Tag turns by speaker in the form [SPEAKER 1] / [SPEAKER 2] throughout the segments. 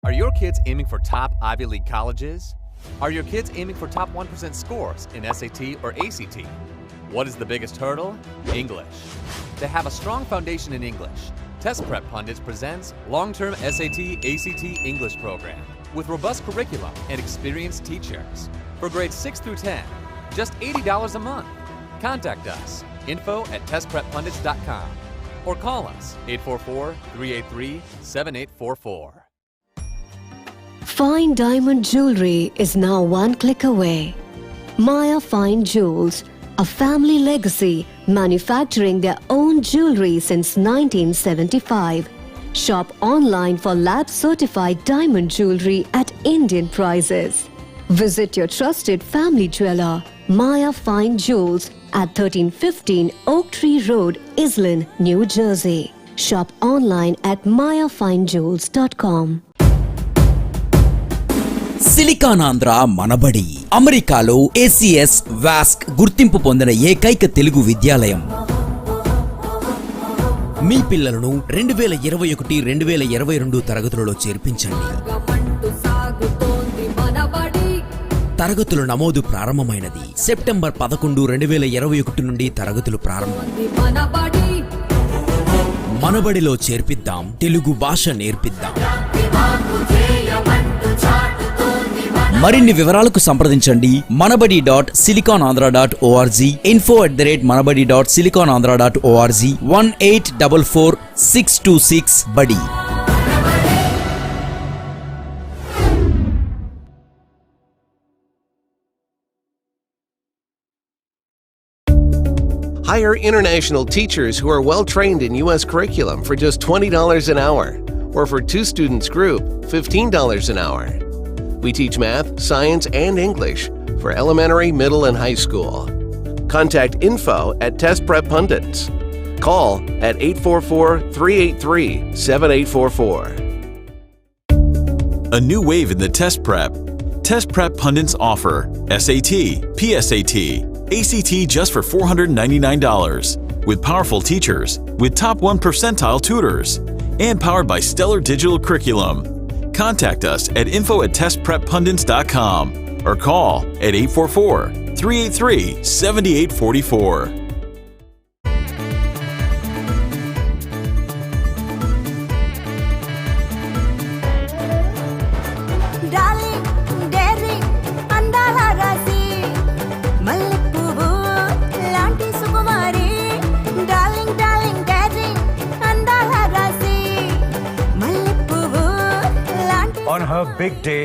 [SPEAKER 1] Are your kids aiming for top Ivy League colleges? Are your kids aiming for top 1% scores in SAT or ACT? What is the biggest hurdle? English. To have a strong foundation in English, Test Prep Pundits presents long-term SAT, ACT English program with robust curriculum and experienced teachers. For grades 6 through 10, just $80 a month. Contact us, info@testpreppundits.com, or call us, 844-383-7844.
[SPEAKER 2] Fine diamond jewelry is now one click away. Maya Fine Jewels, a family legacy, manufacturing their own jewelry since 1975. Shop online for lab-certified diamond jewelry at Indian prices. Visit your trusted family jeweler, Maya Fine Jewels, at 1315 Oak Tree Road, Islin, New Jersey. Shop online at mayafinejewels.com.
[SPEAKER 3] Silicon Andhra Manabadi అమెరికాలో ACS వాస్క్ గుర్తింపు పొందిన ఏకైక తెలుగు విద్యాలయం. మీ పిల్లలను 2021-2022 తరగతులలో చేర్పించండి. తరగతుల నమోదు ప్రారంభమైనది. September 11, 2021 నుండి తరగతులు ప్రారంభం. మనబడిలో చేర్పిద్దాం, తెలుగు భాష నేర్పిద్దాం. మరిన్ని వివరాలకు సంప్రదించండి manabadi.siliconandhra.org, info@manabadi.siliconandhra.org, 1-844-626-BUDDY.
[SPEAKER 4] Hire international teachers who are well-trained in U.S. curriculum for just $20 an hour, or for 2 students group, $15 an hour. We teach math, science, and English for elementary, middle, and high school. Contact info@testpreppundits. Call at 844-383-7844.
[SPEAKER 5] A new wave in the test prep. Test Prep Pundits offer SAT, PSAT, ACT just for $499, with powerful teachers, with top 1 percentile tutors, and powered by stellar digital curriculum. Contact us at info@testpreppundits.com or call at 844-383-7844.
[SPEAKER 6] On her big day,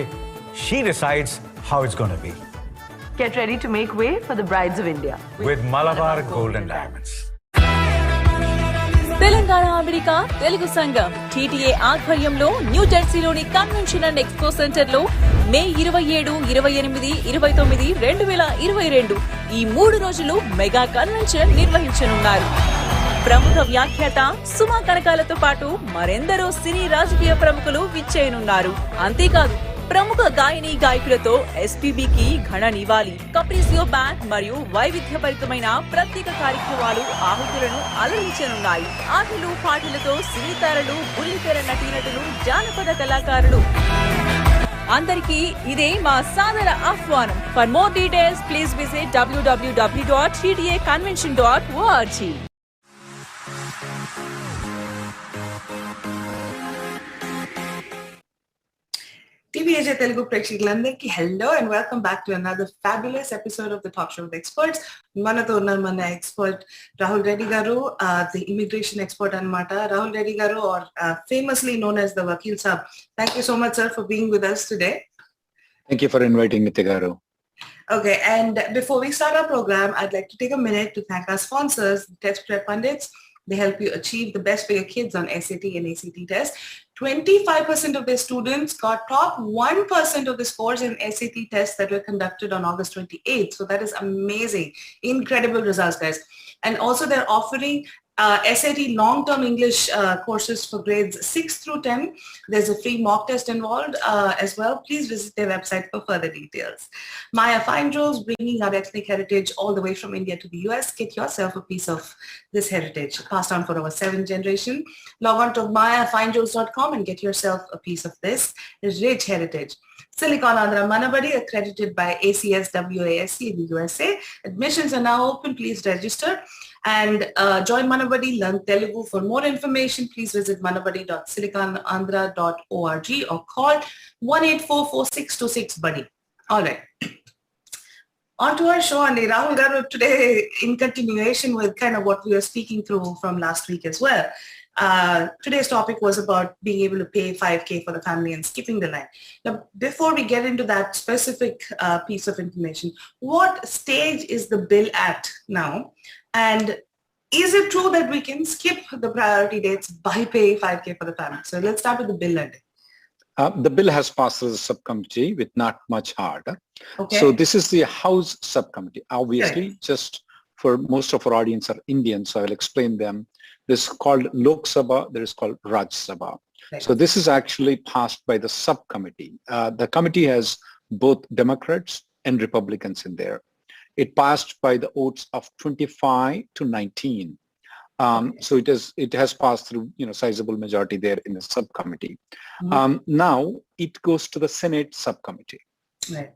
[SPEAKER 6] she decides how it's going to be.
[SPEAKER 7] Get ready to make way for the brides of India.
[SPEAKER 6] With Malabar Gold and Diamonds.
[SPEAKER 8] Telangana America Telugu Sangam TTA ఆధ్వర్యంలో new జెర్సీలోని convention and expo centre లో May 27, 28, 29, 2022 ఈ 3 రోజులు mega convention నిర్వహించనున్నారు. ప్రముఖ వ్యాఖ్యాత సుమా కనకాలతో పాటు మరెందరో సినీ రాజకీయ ప్రముఖులు విచ్చేయనున్నారు. అంతేకాదు ప్రముఖ గాయని గాయకులతో SPBకి ఘన నివాళి, కప్రిసియో బ్యాండ్ మరియు వైవిధ్యభరితమైన ప్రత్యేక కార్యక్రమాలు ఆహుతులను అలరించనున్నాయి. ఆటలు పాటలతో సినీ తారలు, బుల్లితెర నటీనటులు, జానపద కళాకారులు అందరికీ ఇదే మా సాదర ఆహ్వానం. For more details please visit www.tdaconvention.org.
[SPEAKER 7] TVAJ Telugu ప్రేక్షకులందరికీ hello and welcome back to another fabulous episode of the Talk Show with Experts. మనతో ఉన్నారు మన ఎక్స్పర్ట్ రాహుల్ రెడ్డి గారు, the immigration expert అన్నమాట. రాహుల్ రెడ్డి గారు, or famously known as the Vakil Sahab. Thank you so much, sir, for being with us today.
[SPEAKER 9] Thank you for inviting me, Garu.
[SPEAKER 7] Okay, and before we start our program, I'd like to take a minute to thank our sponsors, Test Prep Pundits. They help you achieve the best for your kids on SAT and ACT tests. 25% of their students got top 1% of the scores in SAT tests that were conducted on August 28th. So that is amazing. Incredible results, guys. And also they're offering SAT long-term English courses for grades 6 through 10. There's a free mock test involved as well. Please visit their website for further details. Maya Fine Jewels, bringing our ethnic heritage all the way from India to the US. Get yourself a piece of this heritage passed on for our 7th generation. Log on to mayafinejewels.com and get yourself a piece of this rich heritage. Silicon Andhra Manabadi, accredited by ACS WASC in the USA. Admissions are now open. Please register and join Manabadi, learn Telugu. For more information, please visit manabadi.siliconandhra.org or call 1-844-626-BUDDY. All right. On to our show, and Rahul Garu, today in continuation with kind of what we were speaking through from last week as well. Today's topic was about being able to pay $5,000 for the family and skipping the line. Now, before we get into that specific piece of information, what stage is the bill at now? And is it true that we can skip the priority dates by paying $5,000 for the family? So let's start with the bill ending.
[SPEAKER 9] The bill has passed through the subcommittee with not much harder.
[SPEAKER 7] Okay.
[SPEAKER 9] So this is the House subcommittee. Obviously,
[SPEAKER 7] Right.
[SPEAKER 9] just for most of our audience are Indian, so I will explain them. This is called Lok Sabha, there is called Raj Sabha.
[SPEAKER 7] Right.
[SPEAKER 9] So this is actually passed by the subcommittee. The committee has both Democrats and Republicans in there. It passed by the votes of 25 to 19. So it has passed through, sizable majority there in the subcommittee. Now it goes to the Senate subcommittee.
[SPEAKER 7] Right.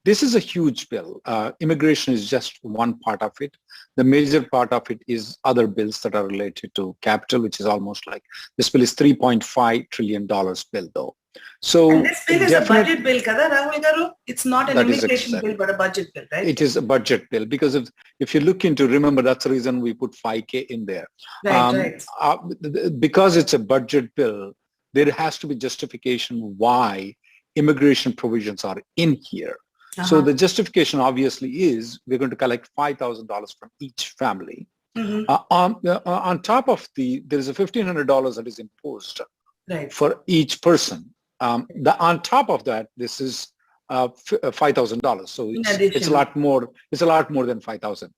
[SPEAKER 9] This is a huge bill. Immigration is just one part of it. The major part of it is other bills that are related to capital, which is almost like, this bill is $3.5 trillion bill though. So
[SPEAKER 7] and this bill is a budget bill, kada, Rahul Garu? It's not an immigration bill, but a budget bill, right?
[SPEAKER 9] It is a budget bill because if you look into, remember, that's the reason we put $5,000 in there.
[SPEAKER 7] Right.
[SPEAKER 9] Because it's a budget bill, there has to be justification why immigration provisions are in here. So the justification obviously is we're going to collect $5,000 from each family. On top of there is a $1,500 that is imposed for each person. On top of that, this is $5,000. So it's a lot more. It's a lot more than 5,000.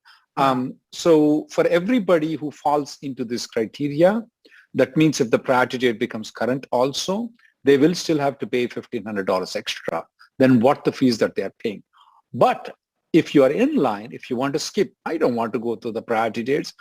[SPEAKER 9] So for everybody who falls into this criteria, that means if the priority date becomes current also, they will still have to pay $1,500 extra than what the fees that they are paying. But if you are in line, if you want to skip, I don't want to go to the priority dates,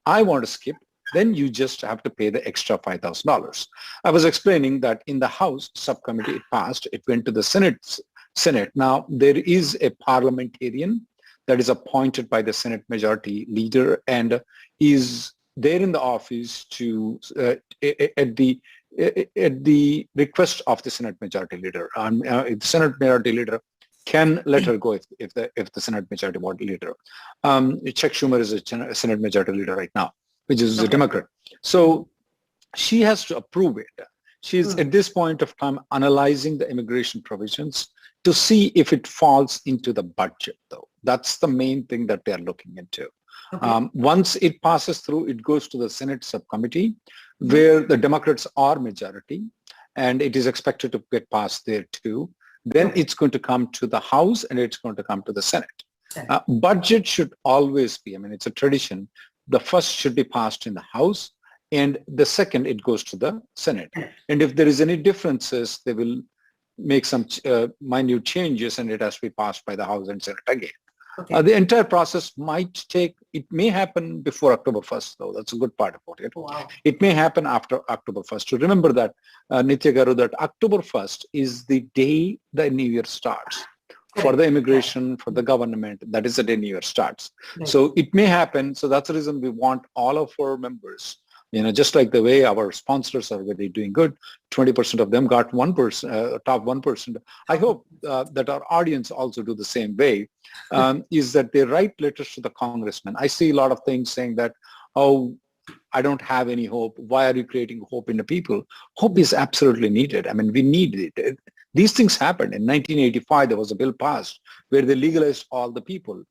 [SPEAKER 9] I want to skip, then you just have to pay the extra $5,000. I was explaining that in the House subcommittee, it passed, it went to the Senate. Now, there is a parliamentarian that is appointed by the Senate majority leader and is there in the office to at the request of the Senate majority leader. If the Senate majority leader can let her go if the Senate majority leader. Chuck Schumer is a Senate majority leader right now, which is a Democrat. So she has to approve it. She's at this point of time analyzing the immigration provisions to see if it falls into the budget though. That's the main thing that they are looking into. Once it passes through, it goes to the Senate subcommittee where the Democrats are majority and it is expected to get passed there too. Then it's going to come to the House and it's going to come to the Senate. Budget should always be, it's a tradition. The first should be passed in the House and the second it goes to the Senate. And if there is any differences, they will make some minute changes and it has to be passed by the House and Senate again. The entire process it may happen before October 1st, though. That's a good part about it. It may happen after October 1st. To remember that, Nitya Garu, that October 1st is the day the new year starts. For the immigration, for the government, that is the day new year starts. So it may happen. So that's the reason we want all of our members, just like the way our sponsors are really doing good, 20% of them got 1%, top 1%. I hope that our audience also do the same way, is that they write letters to the congressmen. I see a lot of things saying that, oh, I don't have any hope. Why are you creating hope in the people? Hope is absolutely needed. We need it. These things happened. In 1985, there was a bill passed where they legalized all the people.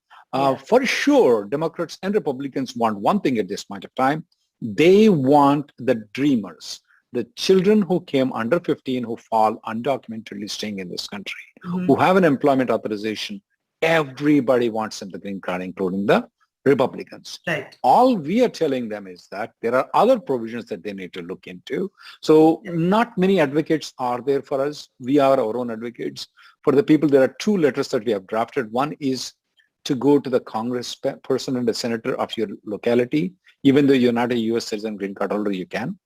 [SPEAKER 9] For sure, Democrats and Republicans want one thing at this point of time. They want the dreamers, the children who came under 15, who fall undocumentedly staying in this country, who have an employment authorization. Everybody wants them the green card, including the Republicans.
[SPEAKER 7] Right.
[SPEAKER 9] All we are telling them is that there are other provisions that they need to look into. So not many advocates are there for us. We are our own advocates. For the people, there are 2 letters that we have drafted. One is to go to the Congress person and the senator of your locality. Even though you're not a U.S. citizen green card holder, you can.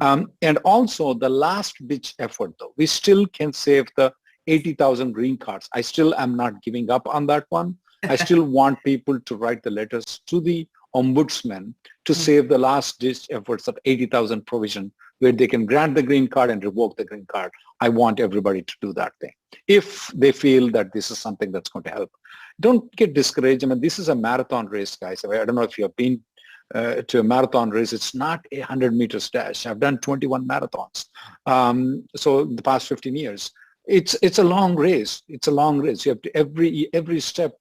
[SPEAKER 9] And also the last ditch effort, though, we still can save the 80,000 green cards. I still am not giving up on that one. I still want people to write the letters to the ombudsman to save the last ditch efforts of 80,000 provision where they can grant the green card and revoke the green card. I want everybody to do that thing if they feel that this is something that's going to help. Don't get discouraged. I mean, this is a marathon race, guys. I don't know if you have been to a marathon race. It's not a 100 meters dash. I've done 21 marathons. So the past 15 years, it's a long race. It's a long race. You have to every step.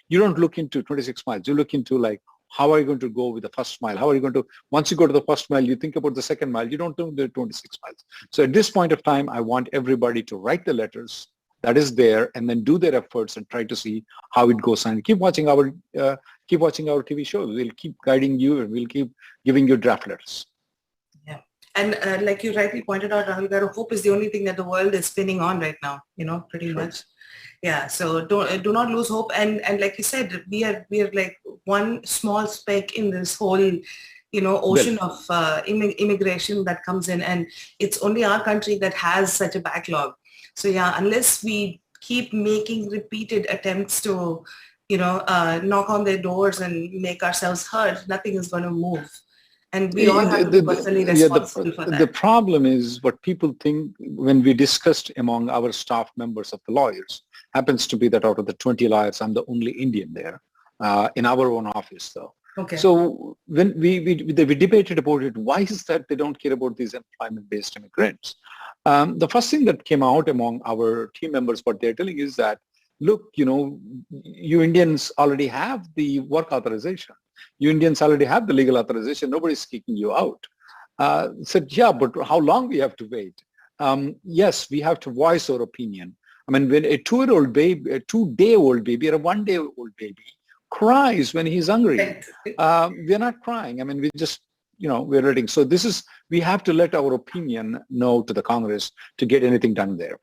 [SPEAKER 9] You don't look into 26 miles. You look into like, how are you going to go with the first mile? How are you going to, once you go to the first mile, you think about the second mile. You don't do the 26 miles. So at this point of time, I want everybody to write the letters that is there and then do their efforts and try to see how it goes. And keep watching our TV shows. We'll keep guiding you and we'll keep giving you draft letters.
[SPEAKER 7] Yeah. And like you rightly pointed out, Rahul Garu, hope is the only thing that the world is spinning on right now, pretty much. Yeah, so do not lose hope. And like you said, we are like one small speck in this whole, ocean of immigration that comes in, and it's only our country that has such a backlog. So yeah, unless we keep making repeated attempts to, knock on their doors and make ourselves heard, nothing is going to move. And we all have to be personally responsible for that.
[SPEAKER 9] The problem is what people think when we discussed among our staff members of the lawyers, happens to be that out of the 20 lawyers, I'm the only Indian there in our own office, though.
[SPEAKER 7] Okay.
[SPEAKER 9] So when we debated about it, why is that they don't care about these employment-based immigrants? The first thing that came out among our team members, what they're telling is that, look, you Indians already have the work authorization. You Indians already have the legal authorization. Nobody's kicking you out. Said, yeah, but how long we have to wait? Yes, we have to voice our opinion. I mean, when a 2-year-old baby, a 2-day-old baby, or a 1-day-old baby cries when he's hungry, we're not crying. I mean, we just, we're reading. So we have to let our opinion know to the Congress to get anything done there.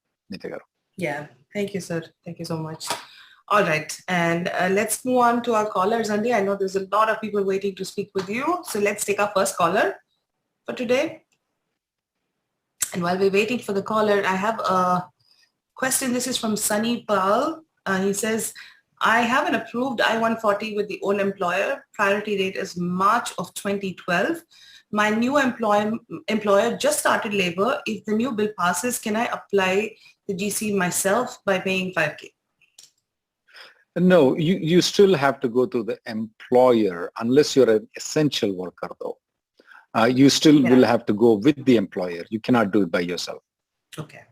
[SPEAKER 7] Yeah. Thank you, sir. Thank you so much. All right. And let's move on to our callers, Andy. I know there's a lot of people waiting to speak with you. So let's take our first caller for today. And while we're waiting for the caller, I have a question. This is from Sunny Paul. He says, I have an approved I-140 with the old employer. Priority date is March of 2012. My new employer just started labor. If the new bill passes, can I apply the GC myself by paying $5,000?
[SPEAKER 9] No, you still have to go to the employer unless you're an essential worker, though. You still will have to go with the employer. You cannot do it by yourself.
[SPEAKER 7] Okay.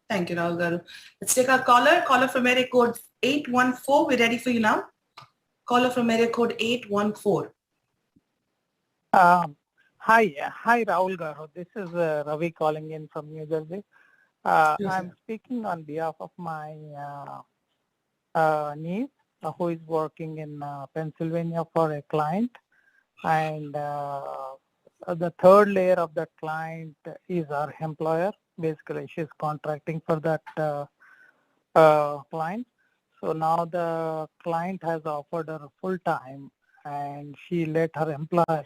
[SPEAKER 7] Thank you, Rahul Garu. Let's take our caller. Caller from area code 814. We're ready for you now. Caller from area code 814.
[SPEAKER 10] Hi, Rahul Garu. This is Ravi calling in from New Jersey. I'm speaking on behalf of my niece who is working in Pennsylvania for a client, and the third layer of that client is our employer. Basically, she's contracting for that client. So now the client has offered her full-time, and she let her employer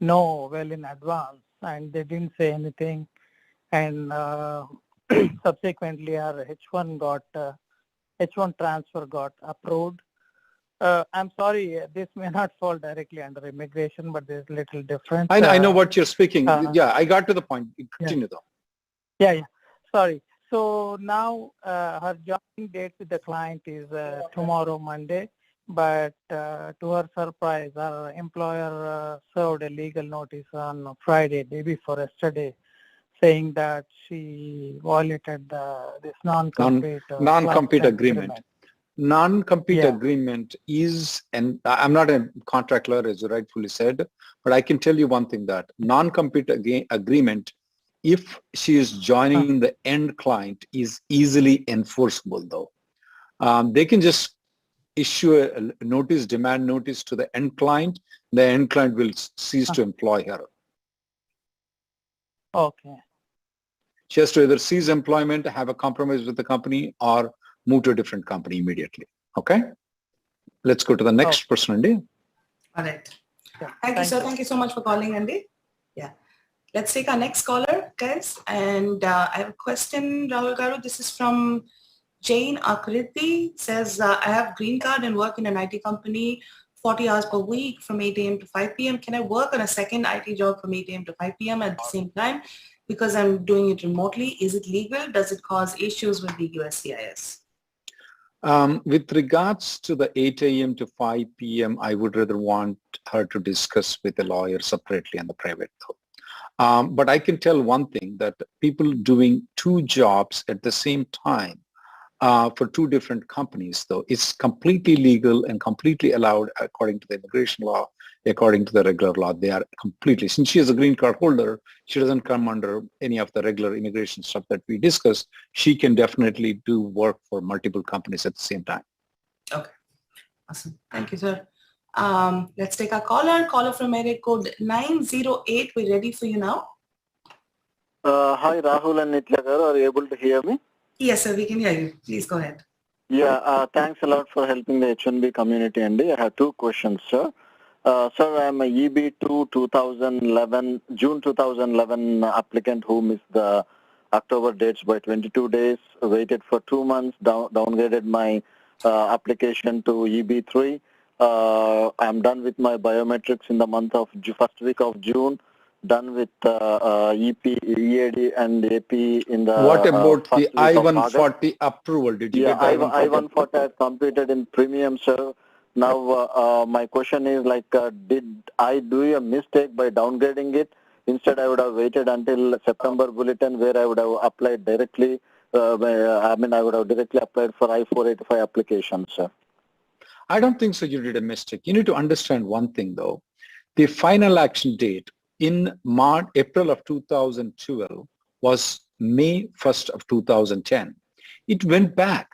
[SPEAKER 10] know well in advance, and they didn't say anything. And subsequently, her H1 transfer got approved. I'm sorry, this may not fall directly under immigration, but there's a little difference.
[SPEAKER 9] I know what you're speaking. I got to the point. Continue though.
[SPEAKER 10] Yeah. Sorry. So now her joining date with the client is tomorrow, Monday. But to her surprise, her employer served a legal notice on Friday, day before yesterday, saying that she violated this non-compete
[SPEAKER 9] agreement. Non-compete agreement is, and I'm not a contract lawyer, as you rightfully said, but I can tell you one thing, that non-compete agreement, if she is joining the end client, is easily enforceable, though. They can just issue a notice, demand notice to the end client, the end client will cease to employ her.
[SPEAKER 10] Okay.
[SPEAKER 9] She has to either cease employment, have a compromise with the company, or move to a different company immediately. Okay? Let's go to the next person, Andy.
[SPEAKER 7] All right.
[SPEAKER 10] Yeah.
[SPEAKER 7] Thank you, sir. Thank you so much for calling, Andy. Yeah. Let's take our next caller, guys. And I have a question, Rahul Garu. This is from Jane Akriti. Says, I have green card and work in an IT company 40 hours per week from 8 a.m. to 5 p.m. Can I work on a second IT job from 8 a.m. to 5 p.m. at the same time because I'm doing it remotely? Is it legal? Does it cause issues with the USCIS?
[SPEAKER 9] With regards to the 8 a.m. to 5 p.m., I would rather want her to discuss with a lawyer separately and the private though. But I can tell one thing, that people doing two jobs at the same time for two different companies, though, is completely legal and completely allowed according to the immigration law, according to the regular law. They are completely, since she is a green card holder, she doesn't come under any of the regular immigration stuff that we discussed. She can definitely do work for multiple companies at the same time.
[SPEAKER 7] Okay. Awesome. Thank you, sir. Let's take a caller. Caller from area code 908. We're ready for you now.
[SPEAKER 11] Hi, Rahul and Nitya garu. Are you able to hear me?
[SPEAKER 7] Yes, sir. We can hear you. Please go ahead.
[SPEAKER 11] Yeah. Thanks a lot for helping the H1B community, Andy. I have two questions, sir. Sir, I am a EB2 2011, June 2011 applicant who missed the October dates by 22 days, waited for 2 months, downgraded my application to EB3. I am done with my biometrics in the month of first week of June, done with EP, EAD and AP in the
[SPEAKER 9] What about the I-140
[SPEAKER 11] August.
[SPEAKER 9] approval? Did you
[SPEAKER 11] Yeah,
[SPEAKER 9] get the
[SPEAKER 11] I-140 I completed in premium, sir. Now, my question is like, did I do a mistake by downgrading it? Instead, I would have waited until September bulletin where I would have applied directly. I would have directly applied for I-485 application, sir.
[SPEAKER 9] I don't think so. You did a mistake. You need to understand one thing, though. The final action date in April of 2012 was May 1st of 2010. It went back.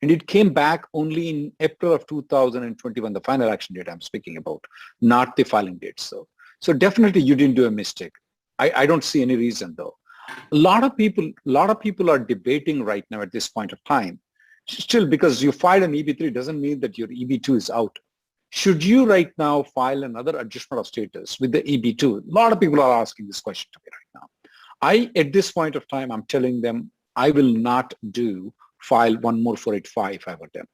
[SPEAKER 9] And it came back only in April of 2021, the final action date I'm speaking about, not the filing date. So definitely you didn't do a mistake. I don't see any reason though. A lot of people are debating right now at this point of time. Still, because you filed an EB3 doesn't mean that your EB2 is out. Should you right now file another adjustment of status with the EB2? A lot of people are asking this question to me right now. At this point of time, I'm telling them I will not file one more 485 if I were them.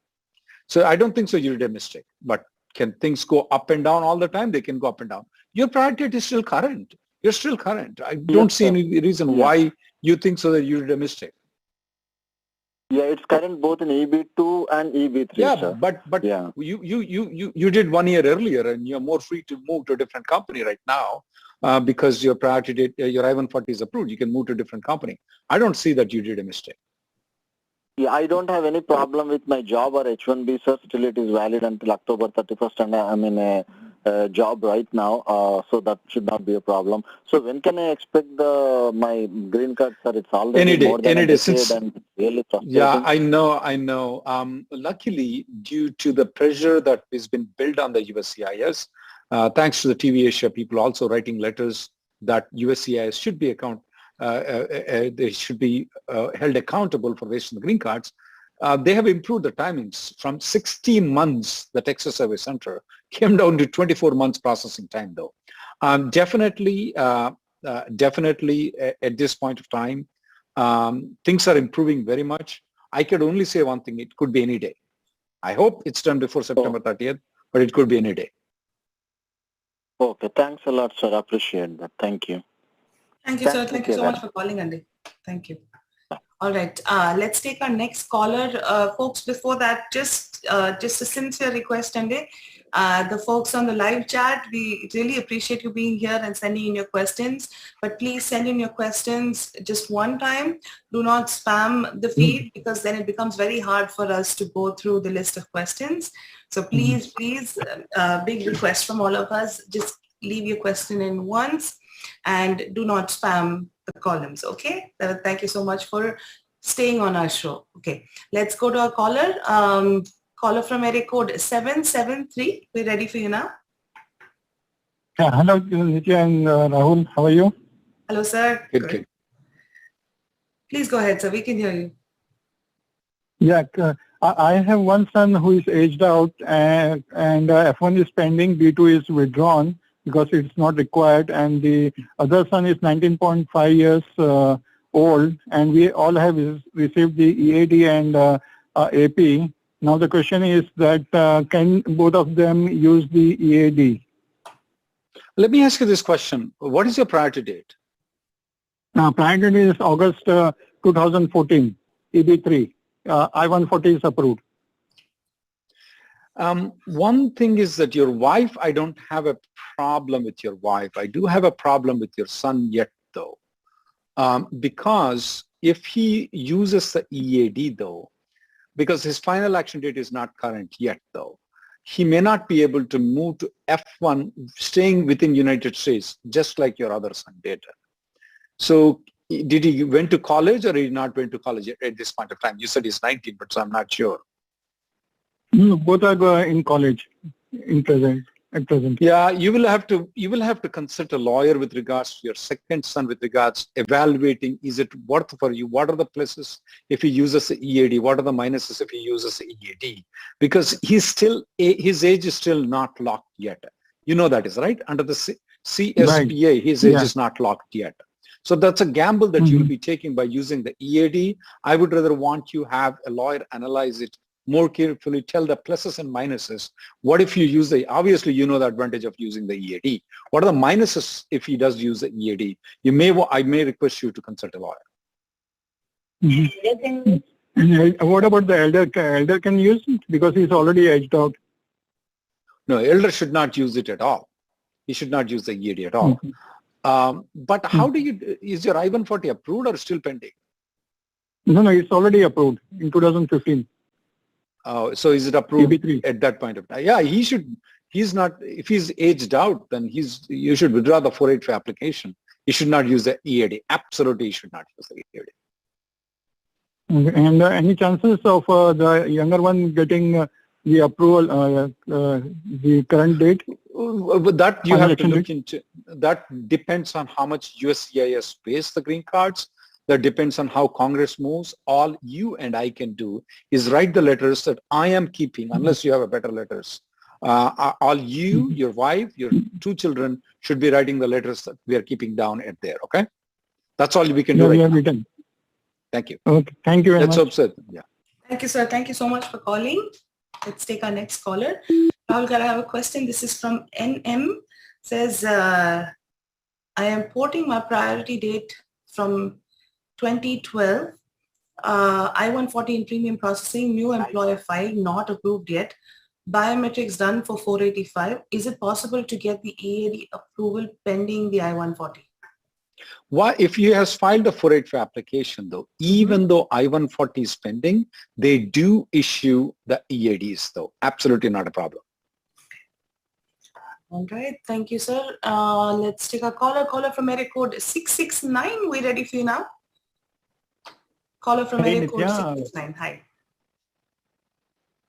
[SPEAKER 9] So I don't think so you did a mistake. But can things go up and down all the time? They can go up and down. Your priority date is still current. You're still current. I don't see any reason why you think so that you did a mistake.
[SPEAKER 11] Yeah, it's current both in EB2 and EB3.
[SPEAKER 9] Yeah,
[SPEAKER 11] sir.
[SPEAKER 9] but yeah. You did 1 year earlier, and you're more free to move to a different company right now because your priority date, your I-140 is approved. You can move to a different company. I don't see that you did a mistake.
[SPEAKER 11] Yeah, I don't have any problem with my job or H1B, sir. Still, it is valid until October 31st, and I'm in a job right now, so that should not be a problem. So when can I expect my green card, sir? It's already more than a decade and really frustrating.
[SPEAKER 9] Yeah, I know. Luckily, due to the pressure that has been built on the USCIS, thanks to the TV Asia people also writing letters that USCIS should be they should be held accountable for wasting the green cards. They have improved the timings from 16 months, the Texas Survey Center came down to 24 months processing time though. Definitely at this point of time, things are improving very much. I could only say one thing, it could be any day. I hope it's done before September 30th, but it could be any day.
[SPEAKER 11] Okay, thanks a lot, sir. I appreciate that. Thank you.
[SPEAKER 7] Thank you, sir. Thank you so much for calling, Andy. Thank you. All right. Let's take our next caller. Folks, before that, just a sincere request, Andy. The folks on the live chat, we really appreciate you being here and sending in your questions. But please send in your questions just one time. Do not spam the feed because then it becomes very hard for us to go through the list of questions. So please, big request from all of us, just leave your question in once. And do not spam the columns, okay? Thank you so much for staying on our show. Okay, let's go to our caller. Caller from area code 773. We're ready for you now.
[SPEAKER 10] Hello, Nitya and Rahul. How are you?
[SPEAKER 7] Hello, sir.
[SPEAKER 9] Good.
[SPEAKER 7] Please go ahead, sir. We can hear you.
[SPEAKER 10] Yeah, I have one son who is aged out and F1 is pending, B2 is withdrawn because it's not required, and the other son is 19.5 years old, and we all have received the EAD and AP. Now the question is that can both of them use the EAD?
[SPEAKER 9] Let me ask you this question. What is your priority date?
[SPEAKER 10] Priority date is August 2014, EB3. I-140 is approved.
[SPEAKER 9] One thing is that your wife, I don't have a problem with your wife. I do have a problem with your son yet though. Because if he uses the EAD though, because his final action date is not current yet though, he may not be able to move to F1 staying within United States, just like your other son did. So did he went to college or he not went to college at this point of time? You said he's 19, but so I'm not sure.
[SPEAKER 10] No, both are in college at present.
[SPEAKER 9] Yeah, you will have to consult a lawyer with regards to your second son, with regards evaluating, is it worth for you? What are the pluses if he uses the EAD? What are the minuses if he uses the EAD? Because his age is still not locked yet. You know that is right? Under the CSPA, right. His age is not locked yet. So that's a gamble that you'll be taking by using the EAD. I would rather want you have a lawyer analyze it more carefully, tell the pluses and minuses. What if you use obviously you know the advantage of using the EAD. What are the minuses if he does use the EAD? I may request you to consult a lawyer.
[SPEAKER 10] And what about the elder? Elder can use it because he's already aged out.
[SPEAKER 9] No, elder should not use it at all. He should not use the EAD at all. But how is your I-140 approved or still pending?
[SPEAKER 10] No, it's already approved in 2015.
[SPEAKER 9] So is it approved
[SPEAKER 10] EB3.
[SPEAKER 9] At that point of time? Yeah, he should. He's not. If he's aged out, then you should withdraw the 485 application. He should not use the EAD. Absolutely, he should not use the EAD.
[SPEAKER 10] And any chances of the younger one getting the approval, the current date?
[SPEAKER 9] That you have to look into. That depends on how much USCIS pays the green cards. That depends on how Congress moves. All you and I can do is write the letters that I am keeping, unless you have a better letters. All you, your wife, your 2 children should be writing the letters that we are keeping down at there, okay? That's all we can do right now. Thank you.
[SPEAKER 10] Okay, thank you very much.
[SPEAKER 9] Let's hope so. Yeah.
[SPEAKER 7] Thank you, sir. Thank you so much for calling. Let's take our next caller. Rahul, I have a question. This is from NM. Says, I am porting my priority date from 2012, I-140 in premium processing, new employer file, not approved yet, biometrics done for 485. Is it possible to get the EAD approval pending the I-140?
[SPEAKER 9] Why, if he has filed a 485 application though, even though I-140 is pending, they do issue the EADs though. Absolutely not a problem.
[SPEAKER 7] All right. Thank you, sir. Let's take a caller. Caller from area code 669. We ready for you now? Caller from area code 669. Hi.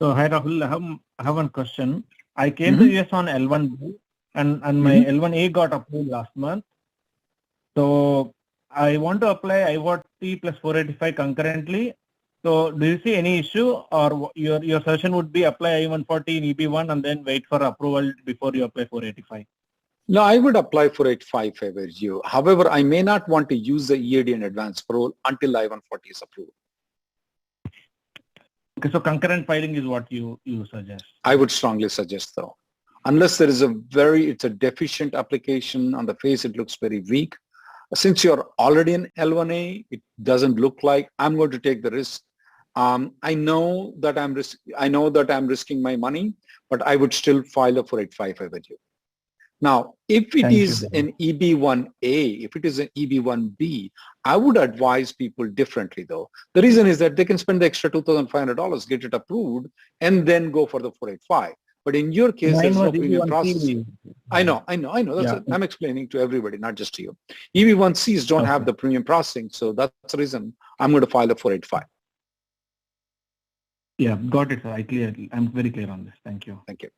[SPEAKER 12] So, hi Rahul, I have one question. I came to US on L1B and my L1A got approved last month. So, I want to apply I-140 plus 485 concurrently. So, do you see any issue, or your suggestion would be apply I-140 in EB1 and then wait for approval before you apply 485?
[SPEAKER 9] No, I would apply 485 if I were you. However, I may not want to use the EAD in advance parole until I-140 is approved.
[SPEAKER 12] Okay, so concurrent filing is what you suggest?
[SPEAKER 9] I would strongly suggest though. Unless there is it's a deficient application, on the face it looks very weak. Since you're already in L1A, it doesn't look like I'm going to take the risk. I know that I'm risking my money, but I would still file a 485 if I were you. Now, if it is an EB1A, if it is an EB1B, I would advise people differently though. The reason is that they can spend the extra $2,500, get it approved, and then go for the 485. But in your case, there's no premium processing. I know. I'm explaining to everybody, not just to you. EB1Cs don't have the premium processing, so that's the reason I'm going to file a 485.
[SPEAKER 12] Yeah, got it, sir. I'm very clear on this. Thank you.
[SPEAKER 9] Thank you.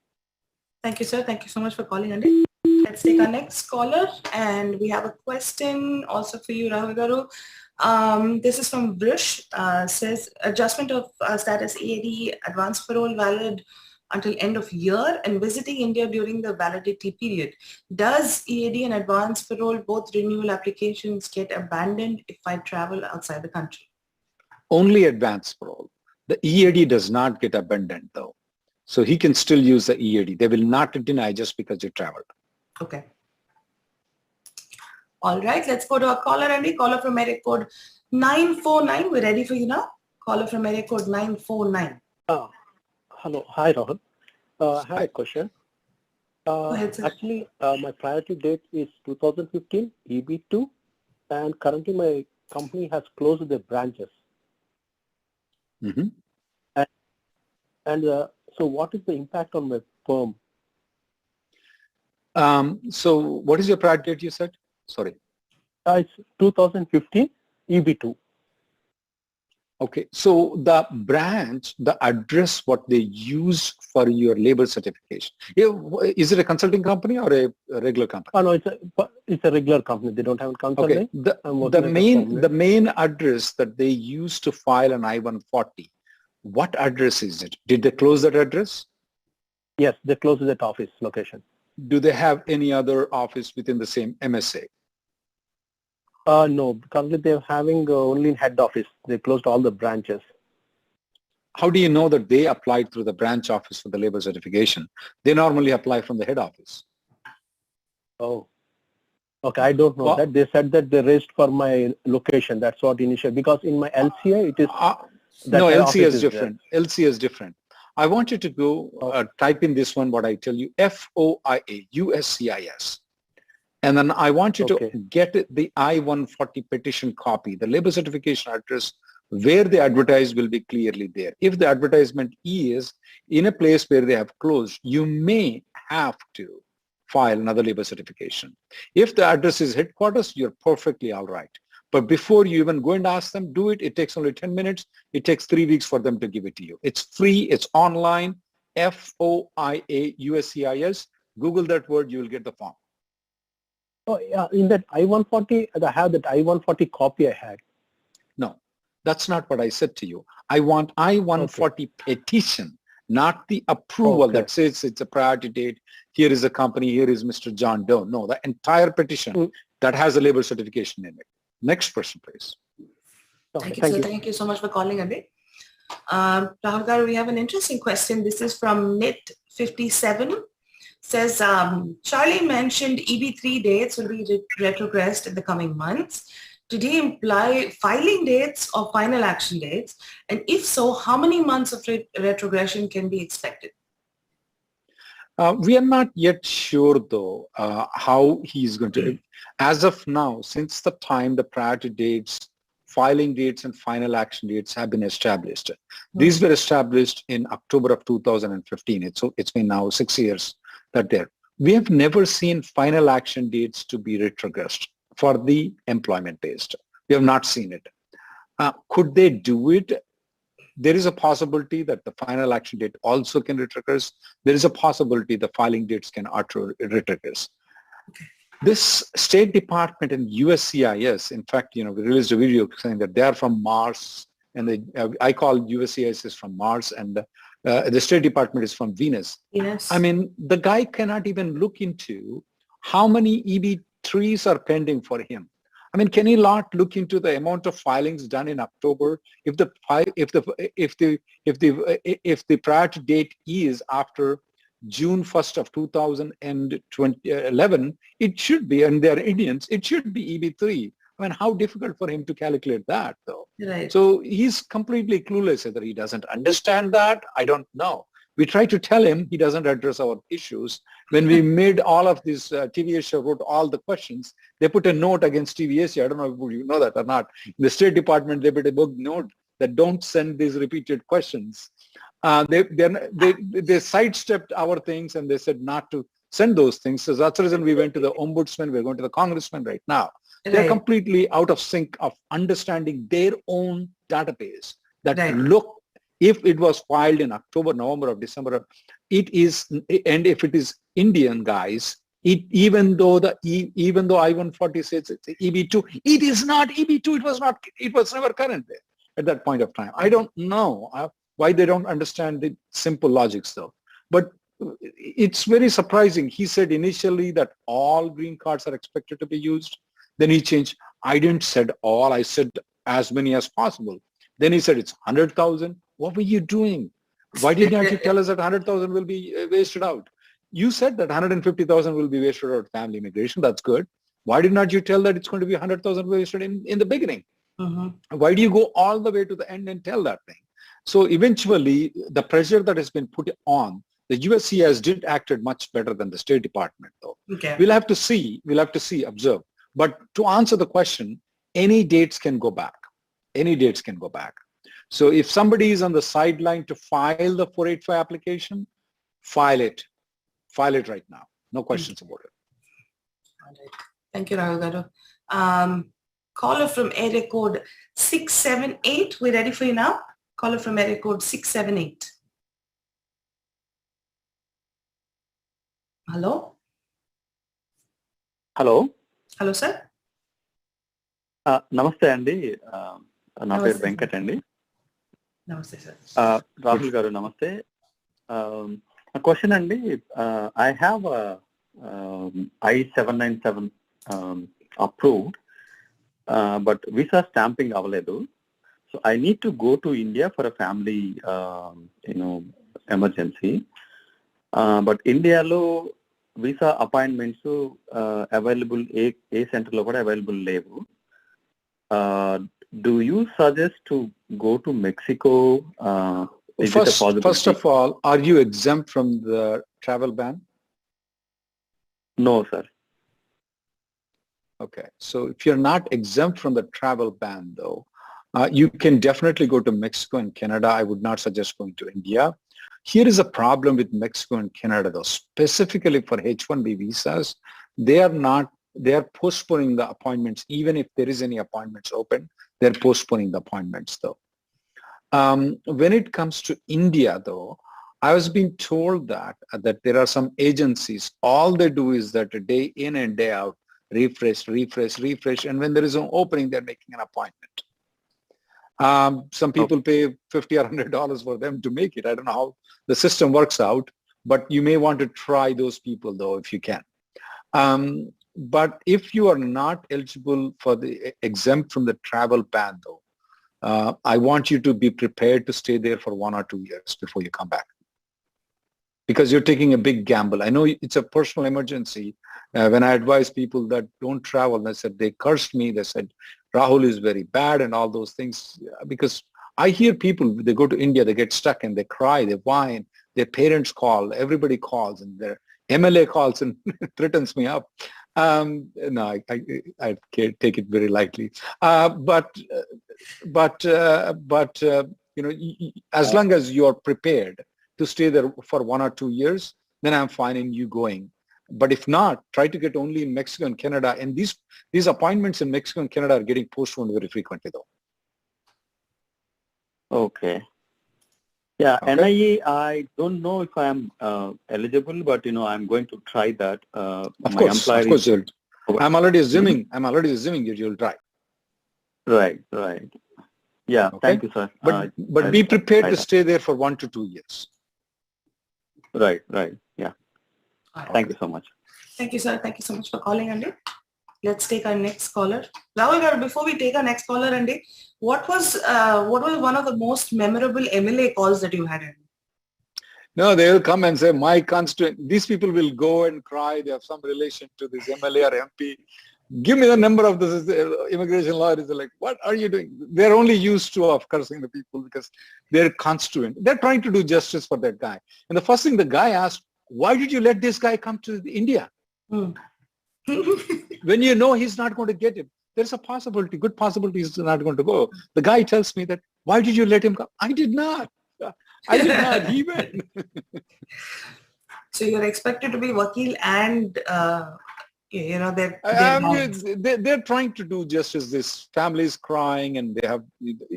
[SPEAKER 7] Thank you, sir. Thank you so much for calling, Andy. Let's take our next caller, and we have a question also for you, Rahul Garu. This is from Brish. Says adjustment of status EAD advance parole valid until end of year and visiting India during the validity period. Does EAD and advance parole, both renewal applications, get abandoned if I travel outside the country?
[SPEAKER 9] Only advance parole. The EAD does not get abandoned though. So he can still use the EAD. They will not deny just because you traveled.
[SPEAKER 7] Okay. All right, let's go to our caller, Andy. Caller from area code 949. We're ready for you now. Caller from area code 949.
[SPEAKER 13] Hello. Hi, Rahul. I have a question.
[SPEAKER 7] Go ahead, sir.
[SPEAKER 13] Actually, my priority date is 2015, EB2, and currently my company has closed their branches.
[SPEAKER 9] Mm-hmm.
[SPEAKER 13] So what is the impact on my firm?
[SPEAKER 9] So what is your priority date you said? Sorry.
[SPEAKER 13] It's 2015, EB2.
[SPEAKER 9] Okay, so the branch, the address, what they use for your labor certification, is it a consulting company or a regular company?
[SPEAKER 13] Oh no, it's a regular company. They don't have a consulting.
[SPEAKER 9] Okay, the main address that they use to file an I-140, what address is it? Did they close that address?
[SPEAKER 13] Yes, they closed that office location.
[SPEAKER 9] Do they have any other office within the same MSA?
[SPEAKER 13] No, currently they're having only head office. They closed all the branches.
[SPEAKER 9] How do you know that they applied through the branch office for the labor certification? They normally apply from the head office.
[SPEAKER 13] Oh, okay. I don't know that. They said that they raised for my location. That's what initially, because in my LCA it is.
[SPEAKER 9] No, LCA is different. LCA is different. I want you to go type in this one, what I tell you, FOIA, USCIS. And then I want you to get the I-140 petition copy, the labor certification address where the advertise will be clearly there. If the advertisement is in a place where they have closed, you may have to file another labor certification. If the address is headquarters, you're perfectly all right. But before you even go and ask them, do it. It takes only 10 minutes. It takes 3 weeks for them to give it to you. It's free. It's online. FOIA, USCIS. Google that word. You will get the form.
[SPEAKER 13] Oh, yeah, in that I-140, I have that I-140 copy I had.
[SPEAKER 9] No, that's not what I said to you. I want I-140 petition, not the approval that says it's a priority date. Here is a company. Here is Mr. John Doe. No, the entire petition that has a labor certification in it. Next person, please.
[SPEAKER 7] Thank you, sir. Thank you so much for calling, Andy. Rahul Garu, we have an interesting question. This is from NIT57. Says, Charlie mentioned EB3 dates will be retrogressed in the coming months. Did he imply filing dates or final action dates? And if so, how many months of retrogression can be expected?
[SPEAKER 9] We are not yet sure, though, how he's going to. As of now, since the time the priority dates, filing dates, and final action dates have been established. These were established in October of 2015. It's been now 6 years. There. We have never seen final action dates to be retrogressed for the employment based. We have not seen it. Could they do it? There is a possibility that the final action date also can retrogress. There is a possibility the filing dates can retrogress. This State Department and USCIS, in fact, we released a video saying that they are from Mars, and I call USCIS is from Mars, and the State Department is from Venus.
[SPEAKER 7] Yes.
[SPEAKER 9] I mean, the guy cannot even look into how many EB3s are pending for him. I mean, can he not look into the amount of filings done in October? If the priority date is after June 1st of 2011, it should be, and they're Indians, it should be EB3. I mean, how difficult for him to calculate that, though?
[SPEAKER 7] Right.
[SPEAKER 9] So he's completely clueless. Whether he doesn't understand that, I don't know. We try to tell him, he doesn't address our issues. When we made all of this, Tvasia wrote all the questions. They put a note against Tvasia. I don't know if you know that or not. In the State Department, they put a book note that don't send these repeated questions. They sidestepped our things and they said not to send those things. So that's the reason we went to the Ombudsman. We're going to the Congressmen right now. They're completely out of sync of understanding their own database that look If it was filed in October, November, or December, it is, and if it is Indian guys, even though I-140 says it's EB2, it is not EB2. It was never current there at that point of time. I don't know why they don't understand the simple logics though. But it's very surprising. He said initially that all green cards are expected to be used. Then he changed. I didn't said all. I said as many as possible. Then he said it's 100,000. What were you doing? Why didn't you tell us that 100,000 will be wasted out? You said that 150,000 will be wasted out family immigration. That's good. Why did not you tell that it's going to be 100,000 wasted in the beginning? Why do you go all the way to the end and tell that thing? So eventually, the pressure that has been put on, the USCIS did acted much better than the State Department, though.
[SPEAKER 7] Okay.
[SPEAKER 9] We'll have to see, observe. But to answer the question, any dates can go back. Any dates can go back. So if somebody is on the sideline to file the 485 application, file it. File it right now. No questions about it.
[SPEAKER 7] All right. Thank you, Rahul Garu. Caller from area code 678. We're ready for you now. Caller from area code 678. Hello?
[SPEAKER 14] Hello.
[SPEAKER 7] Hello, sir.
[SPEAKER 14] Namaste, Andy. Na peru Venkat, Andy.
[SPEAKER 7] Namaste, sir.
[SPEAKER 14] Rahul Garu, namaste. A question, Andy. I have a I-797 approved, but visa stamping avaledu. So I need to go to India for a family, emergency. But India lo visa appointments available a center lo kuda available levu. Do you suggest to go to Mexico?
[SPEAKER 9] First of all, are you exempt from the travel ban?
[SPEAKER 14] No, sir.
[SPEAKER 9] Okay. So if you're not exempt from the travel ban, though, you can definitely go to Mexico and Canada. I would not suggest going to India. Here is a problem with Mexico and Canada, though. Specifically for H1B visas, they are postponing the appointments. Even if there is any appointments open, they're postponing the appointments, though. When it comes to India, though, I was being told that there are some agencies, all they do is that a day in and day out, refresh, and when there is an opening, they're making an appointment. Some people pay $50 or $100 for them to make it. I don't know how the system works out, but you may want to try those people, though, if you can. But if you are not eligible for the exempt from the travel ban, though, I want you to be prepared to stay there for 1 or 2 years before you come back, because you're taking a big gamble. I know it's a personal emergency. When I advise people that don't travel, they cursed me. They said, Rahul is very bad and all those things, because I hear people, they go to India, they get stuck and they cry, they whine, their parents call, everybody calls, and their MLA calls and threatens me up. No, I take it very lightly. But as long as you're prepared to stay there for 1 or 2 years, then I'm fine in you going. But if not, try to get only in Mexico and Canada. And these appointments in Mexico and Canada are getting postponed very frequently, though.
[SPEAKER 14] Okay. Yeah, okay. NIE, I don't know if I'm eligible, but I'm going to try that.
[SPEAKER 9] Of course, you'll. I'm already assuming that you'll try.
[SPEAKER 14] Right. Yeah, okay. Thank you, sir.
[SPEAKER 9] But be prepared to stay there for 1 to 2 years.
[SPEAKER 14] Right. Yeah.
[SPEAKER 7] Right.
[SPEAKER 14] Thank you so much.
[SPEAKER 7] Thank you, sir. Thank you so much for calling, Andy. Let's take our next caller. Rahul Garu, before we take our next caller, Andy, what was one of the most memorable MLA calls that you had, Andy?
[SPEAKER 9] No, they will come and say, my constituent, these people will go and cry. They have some relation to this MLA or MP. Give me the number of the immigration lawyers. They're like, what are you doing? They're only used to of cursing the people because they're constituent. They're trying to do justice for that guy. And the first thing the guy asked, why did you let this guy come to India? When you know he's not going to get it, there's a possibility, good possibility he's not going to go. The guy tells me that, why did you let him come? I did not. He went.
[SPEAKER 7] So you're expected to be Vakil and you know,
[SPEAKER 9] they're trying to do justice. This family is crying and they have,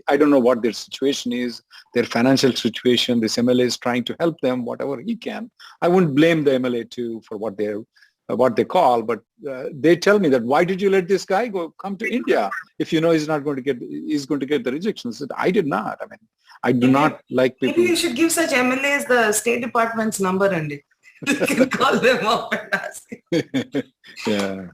[SPEAKER 9] I don't know what their situation is, their financial situation. This MLA is trying to help them, whatever he can. I wouldn't blame the MLA too for what they call, but they tell me that, why did you let this guy come to India if you know he's going to get the rejection? I said, I did not. I mean, I do not like people.
[SPEAKER 7] Maybe you should give such MLAs the State Department's number and you can call them up and ask.
[SPEAKER 9] Yeah.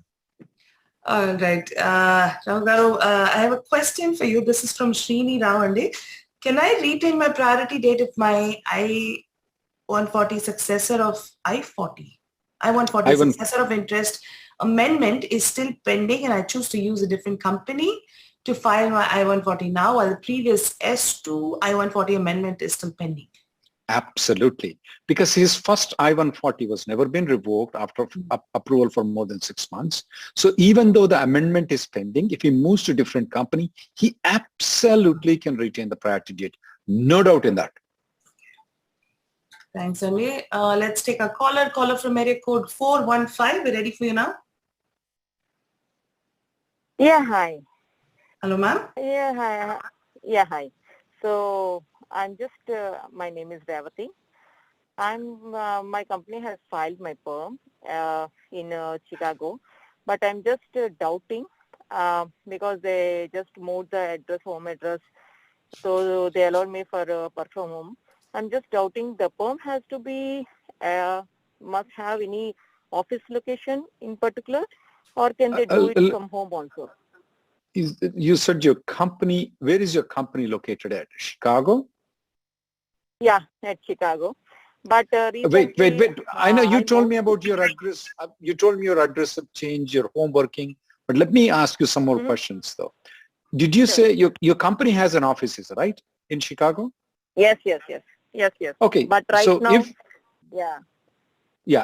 [SPEAKER 7] All right. Rahul Garu, I have a question for you. This is from Srini Rao Andi. Can I retain my priority date if my I-140 successor of I-140 successor of interest amendment is still pending and I choose to use a different company to file my I-140 now, while the previous S2 I-140 amendment is still pending?
[SPEAKER 9] Absolutely. Because his first I-140 was never been revoked after approval for more than 6 months. So even though the amendment is pending, if he moves to a different company, he absolutely can retain the priority date. No doubt in that.
[SPEAKER 7] Thanks, Andy. Let's take a caller from area code 415. We're ready for you now.
[SPEAKER 15] Yeah, hi.
[SPEAKER 7] Hello, ma'am.
[SPEAKER 15] Yeah, hi. Yeah, hi. So I'm just, my name is Devati. My company has filed my perm in Chicago, but I'm just doubting because they just moved the home address, so they allowed me for work from home. I'm just doubting the perm has to be, must have any office location in particular, or can they do it from home also?
[SPEAKER 9] You said your company, where is your company located at? Chicago?
[SPEAKER 15] Yeah, at Chicago. But
[SPEAKER 9] wait. I know you told me about your address. You told me your address have changed, your home working. But let me ask you some more questions though. Did you say your company has an office, right, in Chicago?
[SPEAKER 15] Yes.
[SPEAKER 9] Okay.
[SPEAKER 15] But right now,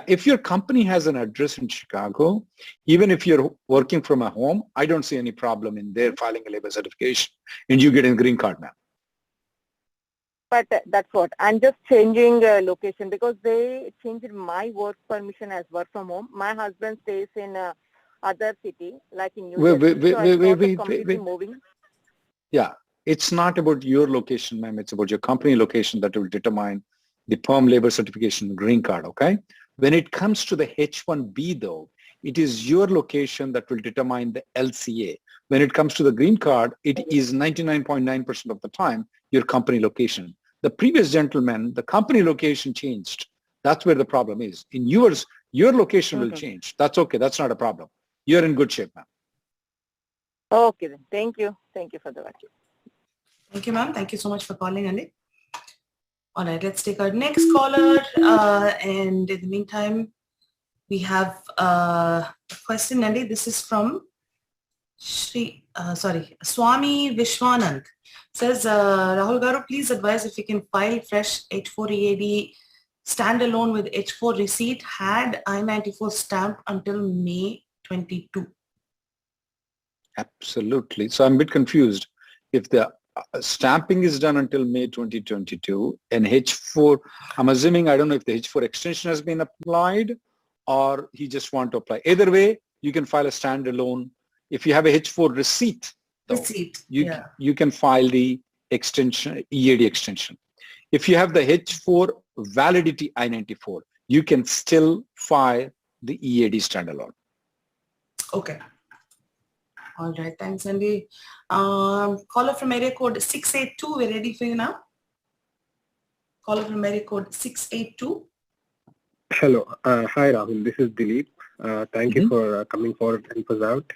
[SPEAKER 9] if your company has an address in Chicago, even if you're working from a home, I don't see any problem in their filing a labor certification and you getting a green card now.
[SPEAKER 15] But that's what. I'm just changing location because they changed my work permission as work from home. My husband stays in other city, like in New Jersey.
[SPEAKER 9] Wait.
[SPEAKER 15] Moving.
[SPEAKER 9] Yeah, it's not about your location, ma'am. It's about your company location that will determine the Perm Labor certification green card, okay? When it comes to the H1B though, it is your location that will determine the LCA. When it comes to the green card, it is 99.9% of the time your company location. The previous gentleman, the company location changed. That's where the problem is. In yours, your location will change. That's okay. That's not a problem. You're in good shape, ma'am.
[SPEAKER 15] Okay, then. Thank you. Thank you for the vacuum.
[SPEAKER 7] Thank you, ma'am. Thank you so much for calling, Andy. All right, let's take our next caller. And in the meantime, we have a question, Andy. This is from Swami Vishwanand. Says, Rahul Garu, please advise if you can file fresh H4 EAD standalone with H4 receipt, had I-94 stamp until May 22.
[SPEAKER 9] Absolutely. So I'm a bit confused. If the stamping is done until May 2022 and H4, I'm assuming, I don't know if the H4 extension has been applied or he just want to apply. Either way, you can file a standalone. If you have a H4 receipt, though, you can file the extension, EAD extension. If you have the H4 validity I-94, you can still file the EAD standalone.
[SPEAKER 7] Okay. All right. Thanks, Andy. Caller from area code 682. We're ready for you now. Caller from area code 682.
[SPEAKER 16] Hello. Hi, Rahul. This is Dilip. Thank you for coming forward and help us out.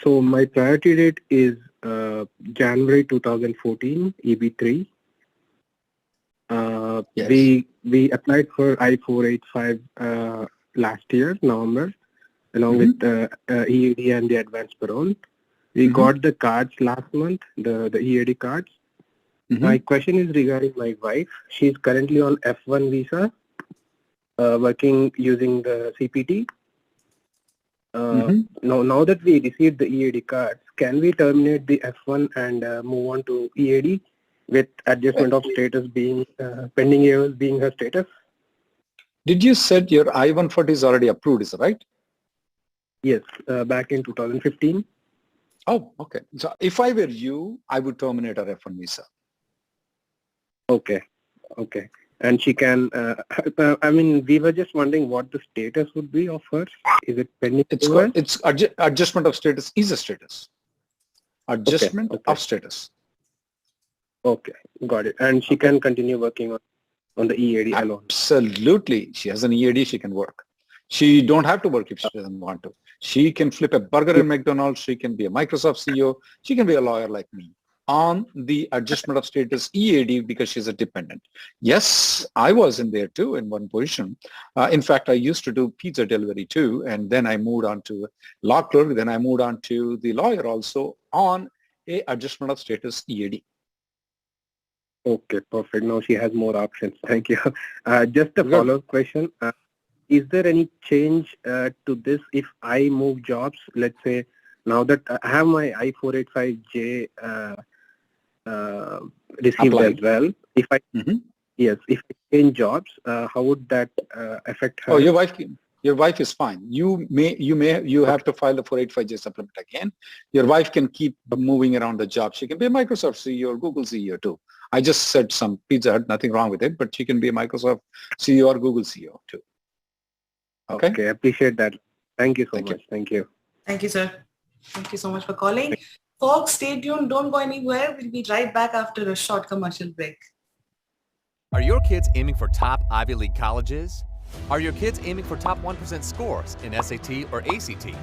[SPEAKER 16] So my priority date is January 2014, EB3. We applied for I-485 last year, November, along with EAD and the advance parole. We got the cards last month, the EAD cards. My question is regarding my wife. She's currently on F1 visa, working using the CPT. Now that we received the EAD cards, can we terminate the F1 and move on to EAD with adjustment of status being pending years being her status?
[SPEAKER 9] Did you said your I-140 is already approved, is that right?
[SPEAKER 16] Yes, back in 2015.
[SPEAKER 9] Oh, okay. So if I were you, I would terminate her F1 visa.
[SPEAKER 16] Okay. And she can, I mean, we were just wondering what the status would be of her. Is it pending?
[SPEAKER 9] It's adjustment of status is a status. Adjustment of status.
[SPEAKER 16] Okay, got it. And she can continue working on the EAD alone.
[SPEAKER 9] Absolutely. She has an EAD, she can work. She don't have to work if she doesn't want to. She can flip a burger in McDonald's. She can be a Microsoft CEO. She can be a lawyer like me on the adjustment of status EAD because she's a dependent. Yes, I was in there too in one position. In fact, I used to do pizza delivery too. And then I moved on to law clerk. Then I moved on to the lawyer also on a adjustment of status EAD.
[SPEAKER 16] Okay, perfect. Now she has more options. Thank you. Just a follow-up question. Is there any change to this if I move jobs? Let's say now that I have my I-140 received as well. If I if I change jobs, how would that affect her?
[SPEAKER 9] Oh, your wife is fine. You have to file the 485J supplement again. Your wife can keep moving around the job. She can be a Microsoft CEO or Google CEO too. I just said some Pizza Hut, nothing wrong with it, but she can be a Microsoft CEO or Google CEO too. Okay,
[SPEAKER 16] I appreciate that. Thank you so much. Thank you.
[SPEAKER 7] Thank you, sir. Thank you so much for calling. Folks, stay tuned. Don't go anywhere. We'll be right back after a short commercial break.
[SPEAKER 1] Are your kids aiming for top Ivy League colleges? Are your kids aiming for top 1% scores in SAT or ACT?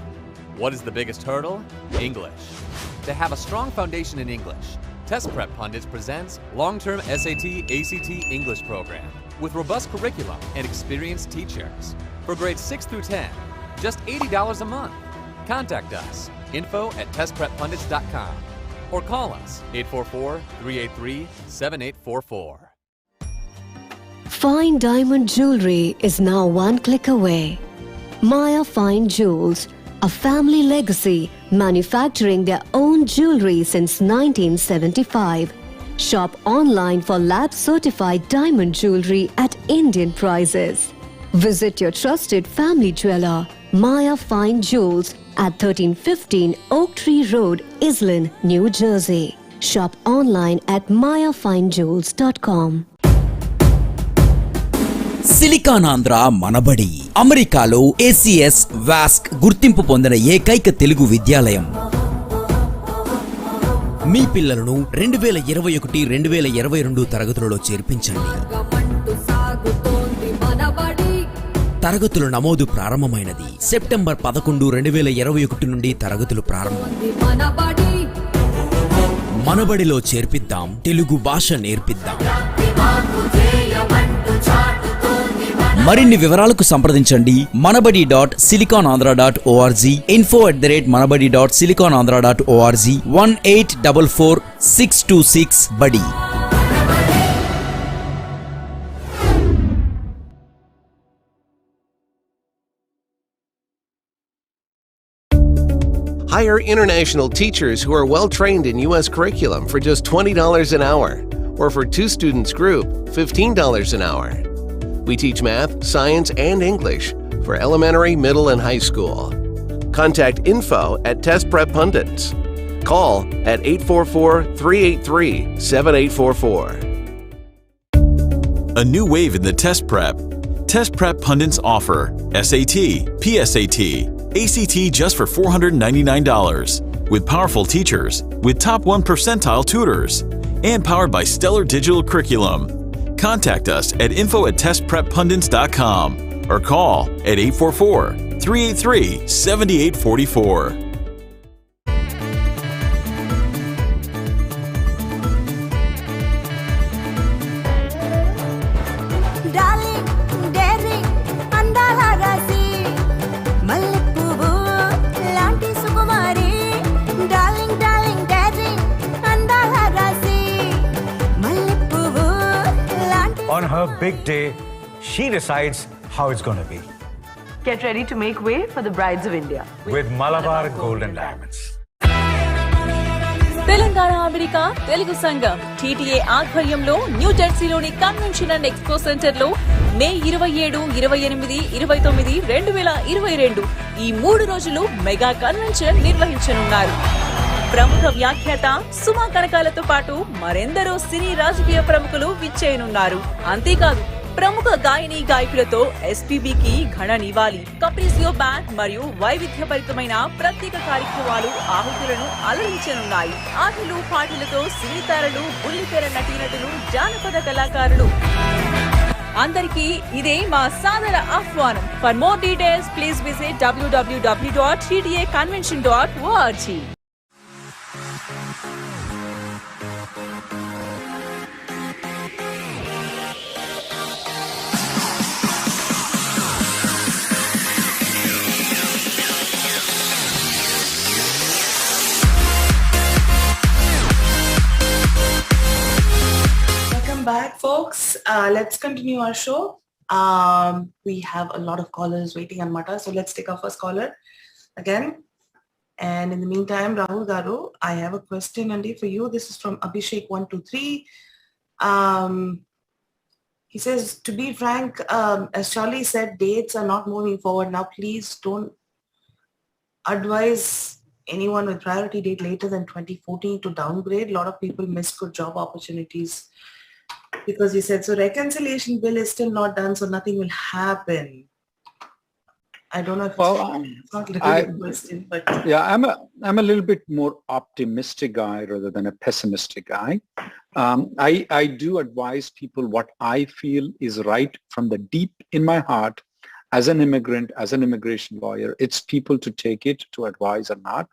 [SPEAKER 1] What is the biggest hurdle? English. To have a strong foundation in English, Test Prep Pundits presents long-term SAT, ACT English program with robust curriculum and experienced teachers. For grades 6 through 10, just $80 a month. Contact us, info@testpreppundits.com, or call us, 844-383-7844.
[SPEAKER 2] Fine diamond jewelry is now one click away. Maya Fine Jewels, a family legacy manufacturing their own jewelry since 1975. Shop online for lab-certified diamond jewelry at Indian prices. Visit your trusted family jeweler, Maya Fine Jewels, at 1315 Oak Tree Road, Islin, New Jersey. Shop online at mayafinejewels.com.
[SPEAKER 3] Silicon Andhra Manabadi అమెరికాలో ACS వాస్క్ గుర్తింపు పొందిన ఏకైక తెలుగు విద్యాలయం. మీ పిల్లలను 2021-2022 తరగతులలో చేర్పించండి. తరగతుల నమోదు ప్రారంభమైనది. September 11, 2021 నుండి తరగతులు ప్రారంభం. మనబడిలో చేర్పిద్దాం, తెలుగు భాష నేర్పిద్దాం. మరిన్ని వివరాలకు సంప్రదించండి manabadi.siliconandhra.org, info@manabadi.siliconandhra.org, 1-844-626-BUDDY.
[SPEAKER 4] Hire international teachers who are well trained in U.S. curriculum for just $20 an hour, or for 2 students group, $15 an hour. We teach math, science, and English for elementary, middle, and high school. Contact info@Test Prep Pundits. Call at 844-383-7844.
[SPEAKER 5] A new wave in the test prep. Test Prep Pundits offer SAT, PSAT, ACT just for $499, with powerful teachers, with top 1 percentile tutors, and powered by stellar digital curriculum. Contact us at info@testpreppundits.com or call at 844-383-7844.
[SPEAKER 6] On her big day, she decides how it's going to be.
[SPEAKER 17] Get ready to make way for the brides of India.
[SPEAKER 6] With Malabar Golden Diamonds.
[SPEAKER 8] Telangana America Telugu Sangam TTA ఆధ్వర్యంలో new జెర్సీలోని convention and expo centre లో May 27, 28, 29, 2022 ఈ 3 రోజులు mega convention నిర్వహించనున్నారు. ప్రముఖ వ్యాఖ్యాత సుమా కనకాలతో పాటు మరెందరో సినీ రాజకీయ ప్రముఖులు విచ్చేయనున్నారు. అంతేకాదు ప్రముఖ గాయని గాయకులతో ఎస్పీబీకి ఘన నివాళి, కప్రీసియో బ్యాండ్ మరియు వైవిధ్యభరితమైన ప్రత్యేక కార్యక్రమాలు ఆహుతులను అలరించనున్నాయి. ఆటలు పాటలతో సినీ తారలు, బుల్లితెర నటీనటులు, జానపద కళాకారులు అందరికీ ఇదే మా సాదర ఆహ్వానం. For more details please visit www.tdaconvention.org.
[SPEAKER 7] Back, folks. Let's continue our show. We have a lot of callers waiting on Mata, so let's take our first caller again. And in the meantime, Rahul Garu, I have a question for you. This is from Abhishek123. He says, to be frank, as Charlie said, dates are not moving forward now. Please don't advise anyone with priority date later than 2014 to downgrade. A lot of people miss good job opportunities. Because he said, so reconciliation bill is still not done, so nothing will happen. I don't know if it's not really a question, but
[SPEAKER 9] yeah, I'm a little bit more optimistic guy rather than a pessimistic guy. I do advise people what I feel is right from the deep in my heart as an immigrant, as an immigration lawyer. It's people to take it to advise or not.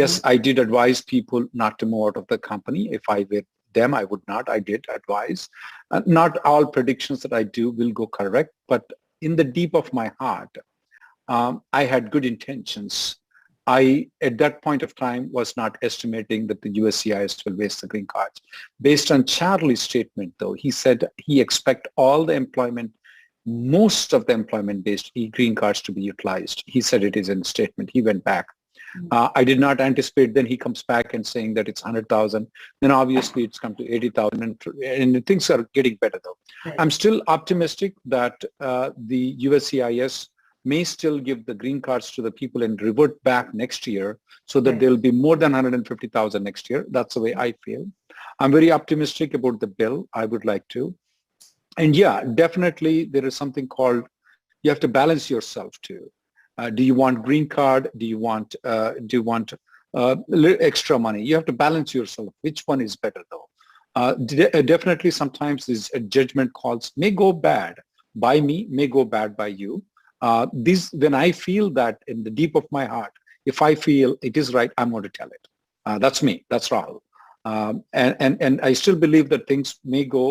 [SPEAKER 9] Yes, I did advise people not to move out of the company. If I were them, I would not. I did advise. Not all predictions that I do will go correct, but in the deep of my heart, I had good intentions. I, at that point of time, was not estimating that the USCIS will waste the green cards. Based on Charlie's statement, though, he said he expect all the employment, most of the employment-based green cards to be utilized. He said it is in a statement. He went back. I did not anticipate. Then he comes back and saying that it's 100,000. Then obviously it's come to 80,000, and things are getting better though. Right. I'm still optimistic that the USCIS may still give the green cards to the people and revert back next year so that there'll be more than 150,000 next year. That's the way I feel. I'm very optimistic about the bill. I would like to. And yeah, definitely there is something called, you have to balance yourself too. Do you want green card? Do you want extra money? You have to balance yourself. Which one is better though? Definitely sometimes these judgment calls may go bad by me, may go bad by you. When I feel that in the deep of my heart, if I feel it is right, I'm going to tell it. That's me. That's Rahul. And I still believe that things may go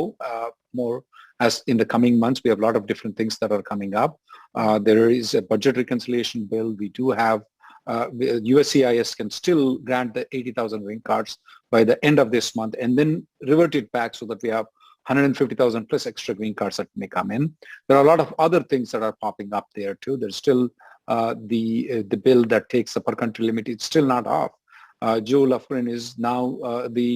[SPEAKER 9] more as in the coming months. We have a lot of different things that are coming up. There is a budget reconciliation bill. We do have USCIS can still grant the 80,000 green cards by the end of this month and then revert it back so that we have 150,000 plus extra green cards that may come in. There are a lot of other things that are popping up there too. There's still the bill that takes the per country limit. It's still not off. Joe Lafren is now the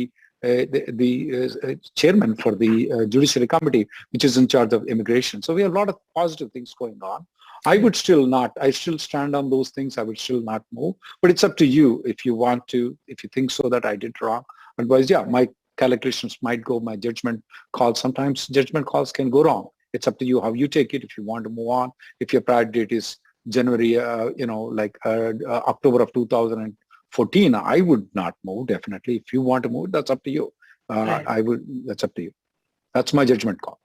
[SPEAKER 9] chairman for the Judiciary Committee, which is in charge of immigration. So we have a lot of positive things going on. I still stand on those things. I would still not move, but it's up to you if you want to, if you think so that I did wrong. Otherwise, yeah, my calculations might go, my judgment calls. Sometimes judgment calls can go wrong. It's up to you how you take it. If you want to move on, if your priority date is January, October of 2014, I would not move, definitely. If you want to move, that's up to you. That's up to you. That's my judgment call.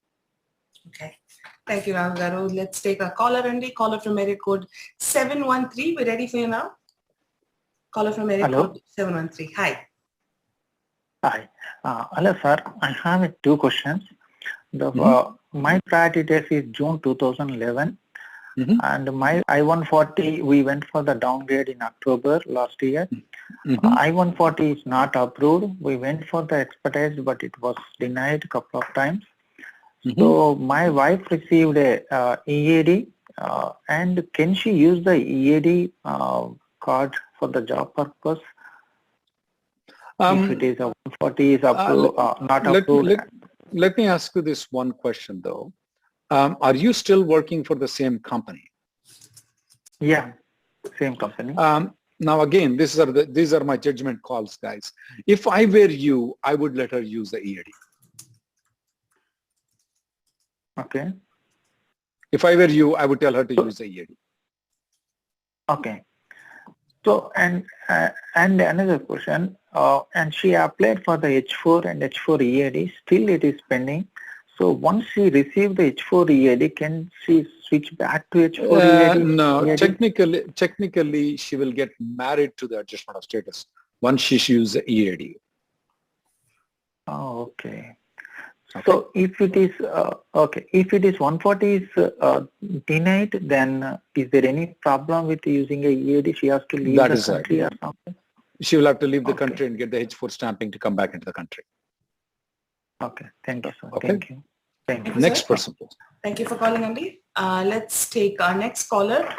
[SPEAKER 7] Okay. Thank you, Rahul Garu. Let's take a caller, Andy. Caller from area code 713. We're ready for you now. Caller from area code 713. Hi.
[SPEAKER 18] Hi. Hello, sir. I have 2 questions. My priority date is June 2011. And my I-140, we went for the downgrade in October last year. I-140 is not approved. We went for the Expediting, but it was denied a couple of times. So my wife received a EAD, and can she use the EAD card for the job purpose? if it is a 140 is approved, not approved.
[SPEAKER 9] Let me ask you this one question though. Are you still working for the same company?
[SPEAKER 18] Yeah, same company.
[SPEAKER 9] Now again, these are my judgment calls, guys. If I were you, I would let her use the EAD.
[SPEAKER 18] Okay.
[SPEAKER 9] If I were you, I would tell her to use the EAD.
[SPEAKER 18] Okay. So and another question, and she applied for the H4 and H4 EAD. Still, it is pending. So once she received the H4 EAD, can she switch back to H4 EAD?
[SPEAKER 9] No,
[SPEAKER 18] EAD?
[SPEAKER 9] technically, she will get married to the adjustment of status once she uses the EAD.
[SPEAKER 18] Oh, okay. So if it is if it is 140 is denied, then is there any problem with using a EAD? She has to leave the country or something?
[SPEAKER 9] She will have to leave the country and get the H4 stamping to come back into the country.
[SPEAKER 18] Okay, thank you, sir.
[SPEAKER 9] Okay.
[SPEAKER 18] Thank you. Thank you.
[SPEAKER 9] Next person, please.
[SPEAKER 7] Thank you for calling, Andy. Let's take our next caller.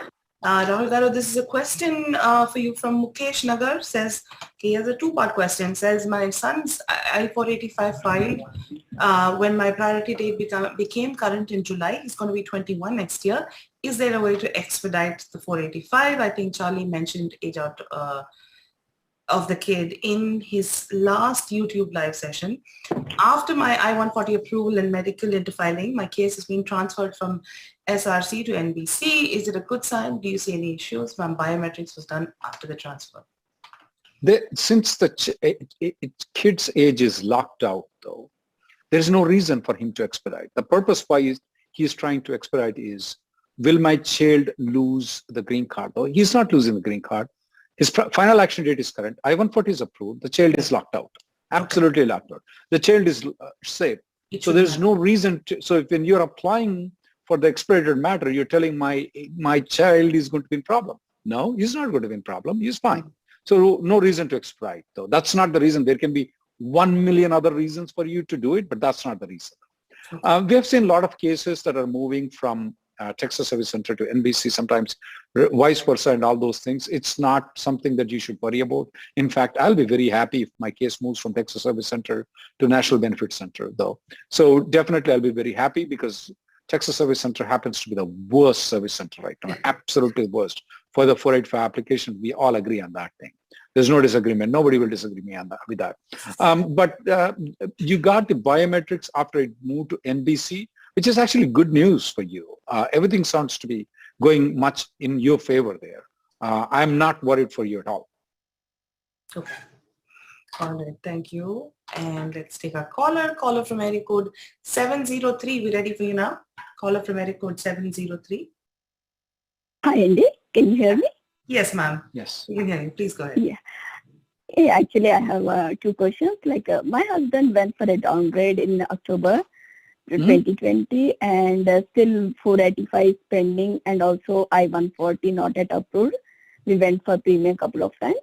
[SPEAKER 7] Rahul Garu, this is a question for you from Mukesh Nagar. Says, he has a two-part question. Says, my son's I-485 filed when my priority date became current in July. He's going to be 21 next year. Is there a way to expedite the 485? I think Charlie mentioned age out of the kid in his last YouTube live session. After my I-140 approval and medical into filing, my case is being transferred from SRC to NBC. Is it a good sign? Do you see any issues? My biometrics was done after the transfer.
[SPEAKER 9] Since the kid's age is locked out, though, there's no reason for him to expedite. The purpose why he's trying to expedite is, will my child lose the green card? Though he's not losing the green card. His final action date is current. I-140 is approved. The child is locked out. Absolutely locked out. The child is safe. So there's no reason to. So if when you're applying for the expedited matter, you're telling my child is going to be in problem. No, he's not going to be in problem. He's fine. So no reason to expedite, though. That's not the reason. There can be 1 million other reasons for you to do it, but that's not the reason. We have seen a lot of cases that are moving from Texas Service Center to NBC, sometimes vice versa, and all those things. It's not something that you should worry about. In fact, I'll be very happy if my case moves from Texas Service Center to National Benefit Center, though. So definitely I'll be very happy because Texas Service Center happens to be the worst service center right now, absolutely worst. For the 485 application, we all agree on that thing. There's no disagreement. Nobody will disagree with that. But you got the biometrics after it moved to NBC, which is actually good news for you. Everything sounds to be going much in your favor there. I'm not worried for you at all.
[SPEAKER 7] Okay. All right. Thank you. And let's take our caller. Caller from area code 703. We ready for you now? Caller from area code 703.
[SPEAKER 19] Hi, Andy. Can you hear me?
[SPEAKER 7] Yes, ma'am.
[SPEAKER 9] Yes.
[SPEAKER 7] We can hear you. Please go ahead.
[SPEAKER 19] Yeah. Hey, actually, I have two questions. Like, my husband went for a downgrade in October 2020, and still 485 is pending, and also I-140 not yet approved. We went for premium a couple of times.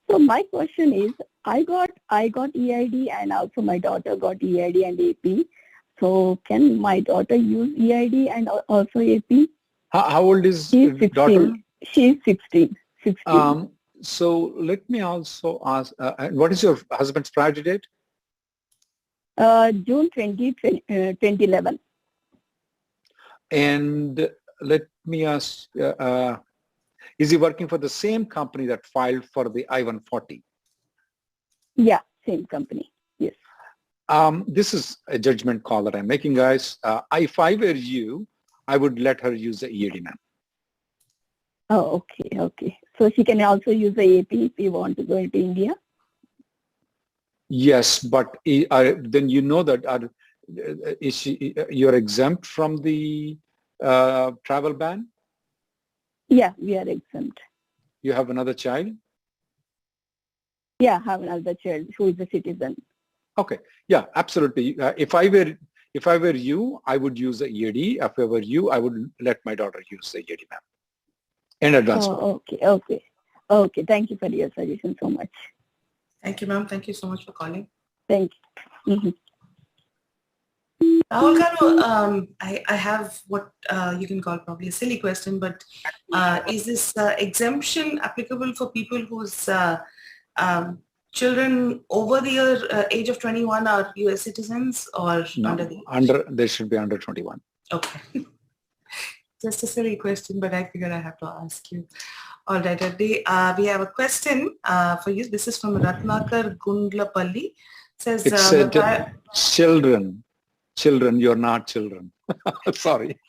[SPEAKER 19] So my question is, I got EID, and also my daughter got EID and AP. So can my daughter use EID and also AP?
[SPEAKER 9] How old is your daughter?
[SPEAKER 19] She's 16.
[SPEAKER 9] So let me also ask, what is your husband's priority date?
[SPEAKER 19] June 2011.
[SPEAKER 9] And let me ask, is he working for the same company that filed for the I-140?
[SPEAKER 19] Yeah, same company. Yes.
[SPEAKER 9] This is a judgment call that I'm making, guys. If I were you, I would let her use the EAD, ma'am.
[SPEAKER 19] Oh, okay. So she can also use the AP if you want to go into India?
[SPEAKER 9] Yes, but then you know that you're exempt from the travel ban?
[SPEAKER 19] Yeah, we are exempt.
[SPEAKER 9] You have another child?
[SPEAKER 19] Yeah, I have another child who is a citizen.
[SPEAKER 9] Okay. Yeah, absolutely. If I were you, I would use the EAD. If I were you, I would let my daughter use the EAD, ma'am. In advance.
[SPEAKER 19] Oh, okay. Thank you for your suggestion so much.
[SPEAKER 7] Thank you, ma'am. Thank you so much for calling.
[SPEAKER 19] Thank you. Mm-hmm.
[SPEAKER 7] Rahul Garu, I have what you can call probably a silly question, but is this exemption applicable for people whose children over the age of 21 are US citizens or under the age?
[SPEAKER 9] They should be under 21.
[SPEAKER 7] Okay. Just a silly question, but I figured I have to ask you. All right, Addi, we have a question for you. This is from Ratnakar Gundlapalli. Says,
[SPEAKER 9] children, you're not children. Sorry.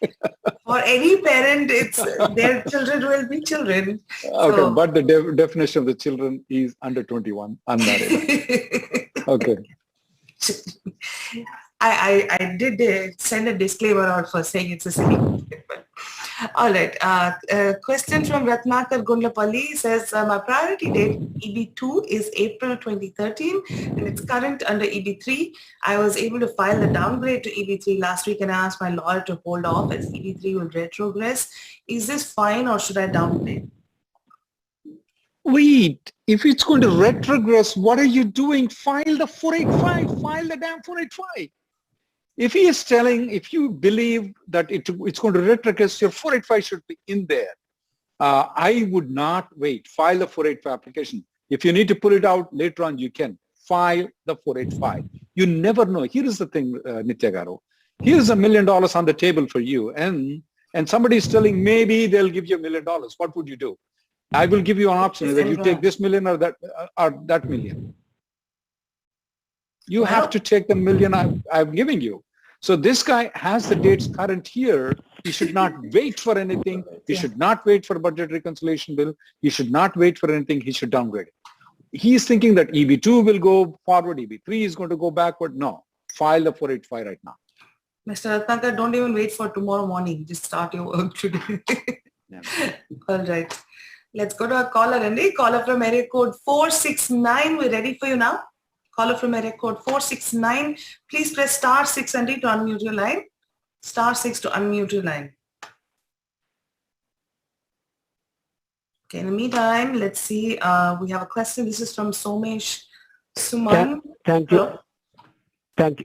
[SPEAKER 7] For any parent, it's their children will be children.
[SPEAKER 9] Okay,
[SPEAKER 7] So,
[SPEAKER 9] but the definition of the children is under 21, unmarried. Okay.
[SPEAKER 7] I did send a disclaimer out for saying it's a silly question. All right. Question from Ratnakar Gundlapalli says, my priority date EB2 is April 2013 and it's current under EB3. I was able to file the downgrade to EB3 last week and I asked my lawyer to hold off as EB3 will retrogress. Is this fine or should I downgrade?
[SPEAKER 9] Wait, if it's going to retrogress, what are you doing? File the 485, file the damn 485. If he is telling, if you believe that it's going to retrogress, your 485 should be in there. I would not wait. File the 485 application. If you need to pull it out later on, you can. File the 485. You never know. Here is the thing, Nitya Garu. Here's $1 million on the table for you. And somebody is telling maybe they'll give you $1 million. What would you do? I will give you an option that you take this million or that million. You have to take the million I'm giving you. So this guy has the dates current here. He should not wait for anything. He should not wait for a budget reconciliation bill. He should not wait for anything. He should downgrade it. He's thinking that EB2 will go forward. EB3 is going to go backward. No. File the 485 right now.
[SPEAKER 7] Mr. Ratnakar, don't even wait for tomorrow morning. Just start your work today. All right. Let's go to our caller, Andy. Caller from area code 469. We're ready for you now. Caller from area code 469. Please press star 6 Andy to unmute your line. Star 6 to unmute your line. Okay, in the meantime, let's see. We have a question. This is from Somesh Suman.
[SPEAKER 13] Thank you. Thank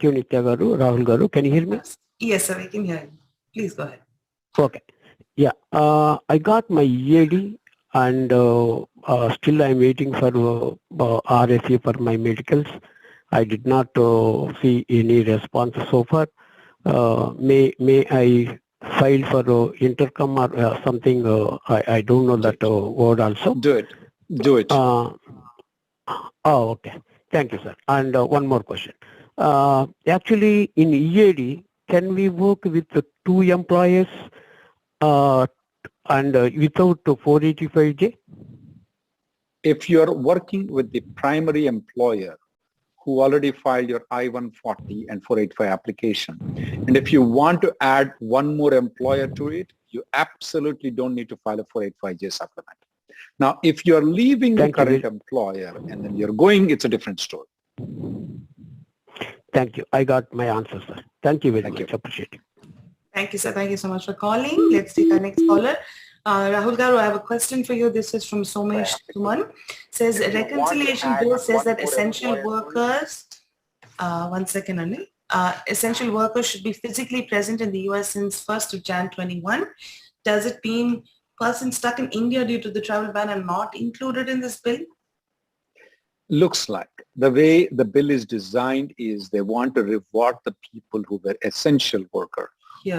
[SPEAKER 13] you, Nitya Garu, Rahul Garu. Can you hear me?
[SPEAKER 7] Yes, sir. We can hear you. Please go ahead.
[SPEAKER 13] Okay. Yeah. I got my EAD and still I'm waiting for RSA for my medicals. I did not see any response so far. May I file for intercom or something? I don't know that word also.
[SPEAKER 9] Do it. Do it.
[SPEAKER 13] Oh, okay. Thank you, sir. And one more question. Actually, in EAD, can we work with the 2 employers and without 485J?
[SPEAKER 9] If you're working with the primary employer who already filed your I-140 and 485 application, and if you want to add one more employer to it, you absolutely don't need to file a 485J supplement. Now, if you're leaving the current employer and then you're going, it's a different story.
[SPEAKER 13] Thank you. I got my answer, sir. Thank you very much. Appreciate it.
[SPEAKER 7] Thank you, sir. Thank you so much for calling. Let's take our next caller. Rahul Garu, I have a question for you. This is from Somesh Suman. Says reconciliation bill says that essential workers, one second, Anil. Essential workers should be physically present in the US since 1st of Jan 21. Does it mean persons stuck in India due to the travel ban are not included in this bill?
[SPEAKER 9] Looks like. The way the bill is designed is they want to reward the people who were essential workers,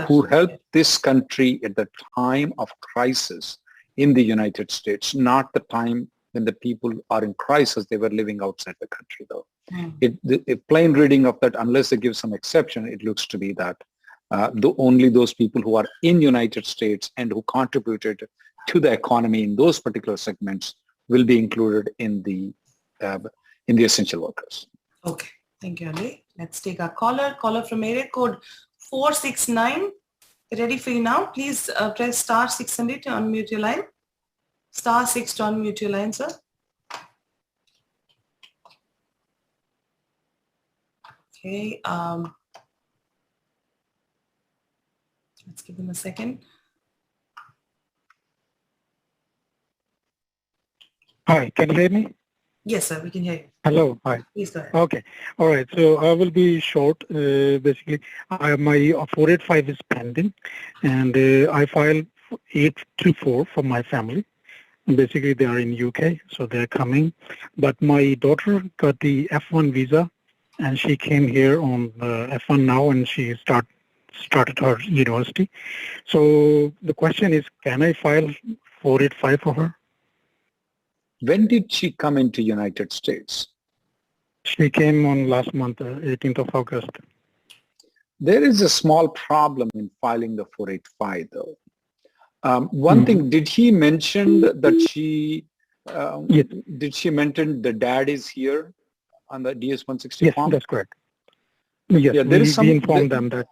[SPEAKER 9] who helped this country at the time of crisis in the United States, not the time when the people are in crisis, they were living outside the country though. The plain reading of that, unless they give some exception, it looks to be that only those people who are in United States and who contributed to the economy in those particular segments will be included in the essential workers.
[SPEAKER 7] Okay, thank you, Ali. Let's take our caller. Caller from area code 469. Ready for you now. Please press star 600 to unmute your line. Star 6 to unmute your line, sir. Okay. Let's give them a second.
[SPEAKER 20] Hi, can you hear me?
[SPEAKER 7] Yes, sir, we can hear you.
[SPEAKER 20] Hello, hi.
[SPEAKER 7] Please go ahead.
[SPEAKER 20] Okay, all right. So I will be short. Basically, my 485 is pending, and I filed 824 for my family, Basically, they are in UK, so they're coming. But my daughter got the F1 visa, and she came here on F1 now, and she started her university. So the question is, can I file 485 for her?
[SPEAKER 9] When did she come into United States?
[SPEAKER 20] She came on last month, 18th of August.
[SPEAKER 9] There is a small problem in filing the 485, though. One thing, did he mention that she,
[SPEAKER 20] Yes.
[SPEAKER 9] did she mention the dad is here on the DS-160
[SPEAKER 20] Yes,
[SPEAKER 9] form?
[SPEAKER 20] that's correct. Yes,
[SPEAKER 9] Yeah, there is
[SPEAKER 20] we informed them that.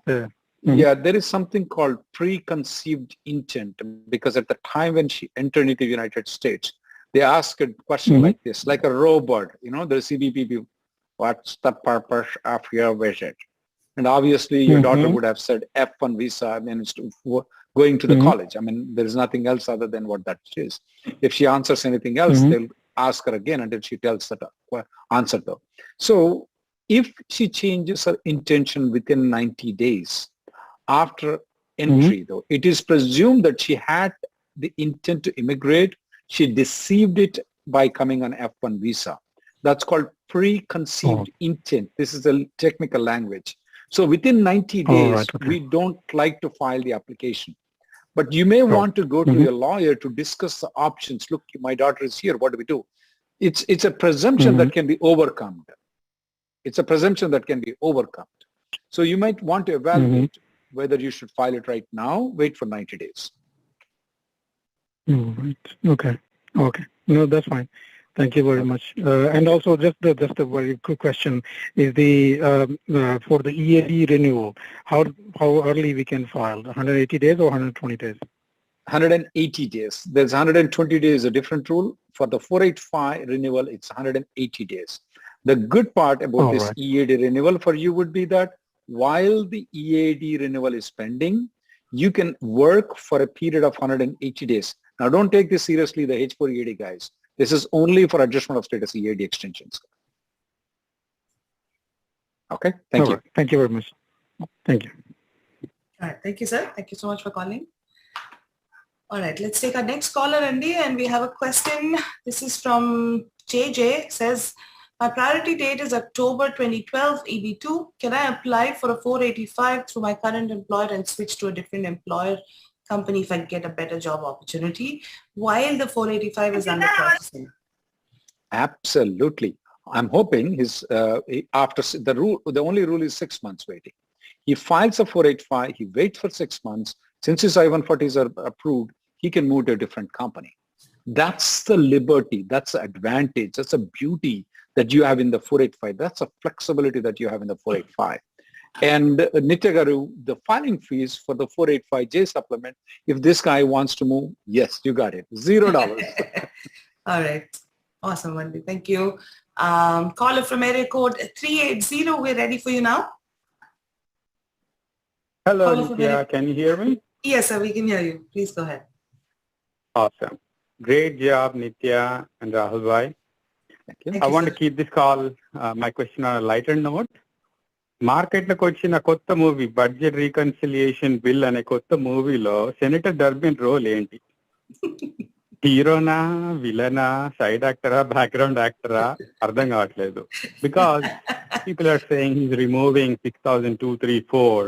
[SPEAKER 9] Yeah, there is something called preconceived intent, because at the time when she entered into the United States, they asked a question like this, like a robot, the CBP, what's the purpose of your visit? And obviously your daughter would have said F1 visa, I mean, it's going to the college. I mean, there is nothing else other than what that is. If she answers anything else, they'll ask her again until she tells the answer though. So if she changes her intention within 90 days after entry though, it is presumed that she had the intent to immigrate. She deceived it by coming on F1 visa. That's called preconceived intent. This is a technical language. So within 90 days, we don't like to file the application. But you may want to go to your lawyer to discuss the options. Look, my daughter is here. What do we do? It's a presumption that can be overcome. It's a presumption that can be overcome. So you might want to evaluate whether you should file it right now, wait for 90 days.
[SPEAKER 20] Right. Okay. No, that's fine. Thank you very much. And also, just a very quick question: is the for the EAD renewal, how early we can file? 180 days or 120 days?
[SPEAKER 9] 180 days. There's 120 days, a different rule. For the 485 renewal, it's 180 days. The good part about this EAD renewal for you would be that while the EAD renewal is pending, you can work for a period of 180 days. Now, don't take this seriously, the H4 EAD guys. This is only for adjustment of status EAD extensions. Okay, thank you.
[SPEAKER 20] Thank you very much. Thank you.
[SPEAKER 7] All right, thank you, sir. Thank you so much for calling. All right, let's take our next caller, Andy, and we have a question. This is from JJ. Says, my priority date is October 2012, EB2. Can I apply for a 485 through my current employer and switch to a different employer company if I get a better job opportunity while the 485 is under processing?
[SPEAKER 9] Absolutely. I'm hoping his after the rule, the only rule is 6 months waiting. He files a 485, he waits for 6 months. Since his I-140s are approved, he can move to a different company. That's the liberty, that's the advantage, that's the beauty that you have in the 485. That's a flexibility that you have in the 485. And Nitya Garu, the filing fees for the 485J supplement, if this guy wants to move, yes, you got it, $0.
[SPEAKER 7] All right. Awesome, Wendy. Thank you. Caller from area code 380. We're ready for you now.
[SPEAKER 21] Hello, Nitya. Can you hear me?
[SPEAKER 7] Yes, sir. We can hear you. Please go ahead.
[SPEAKER 21] Awesome. Great job, Nitya and Rahul bhai.
[SPEAKER 7] Thank
[SPEAKER 21] I
[SPEAKER 7] you,
[SPEAKER 21] want
[SPEAKER 7] sir.
[SPEAKER 21] to keep this call, my question on a lighter note. మార్కెట్లోకి వచ్చిన కొత్త movie budget reconciliation bill అనే కొత్త మూవీలో senator Durbin role ఏంటి? హీరోనా, విలనా, side యాక్టరా, background యాక్టరా అర్థం కావట్లేదు. Because people are saying he's removing 6,234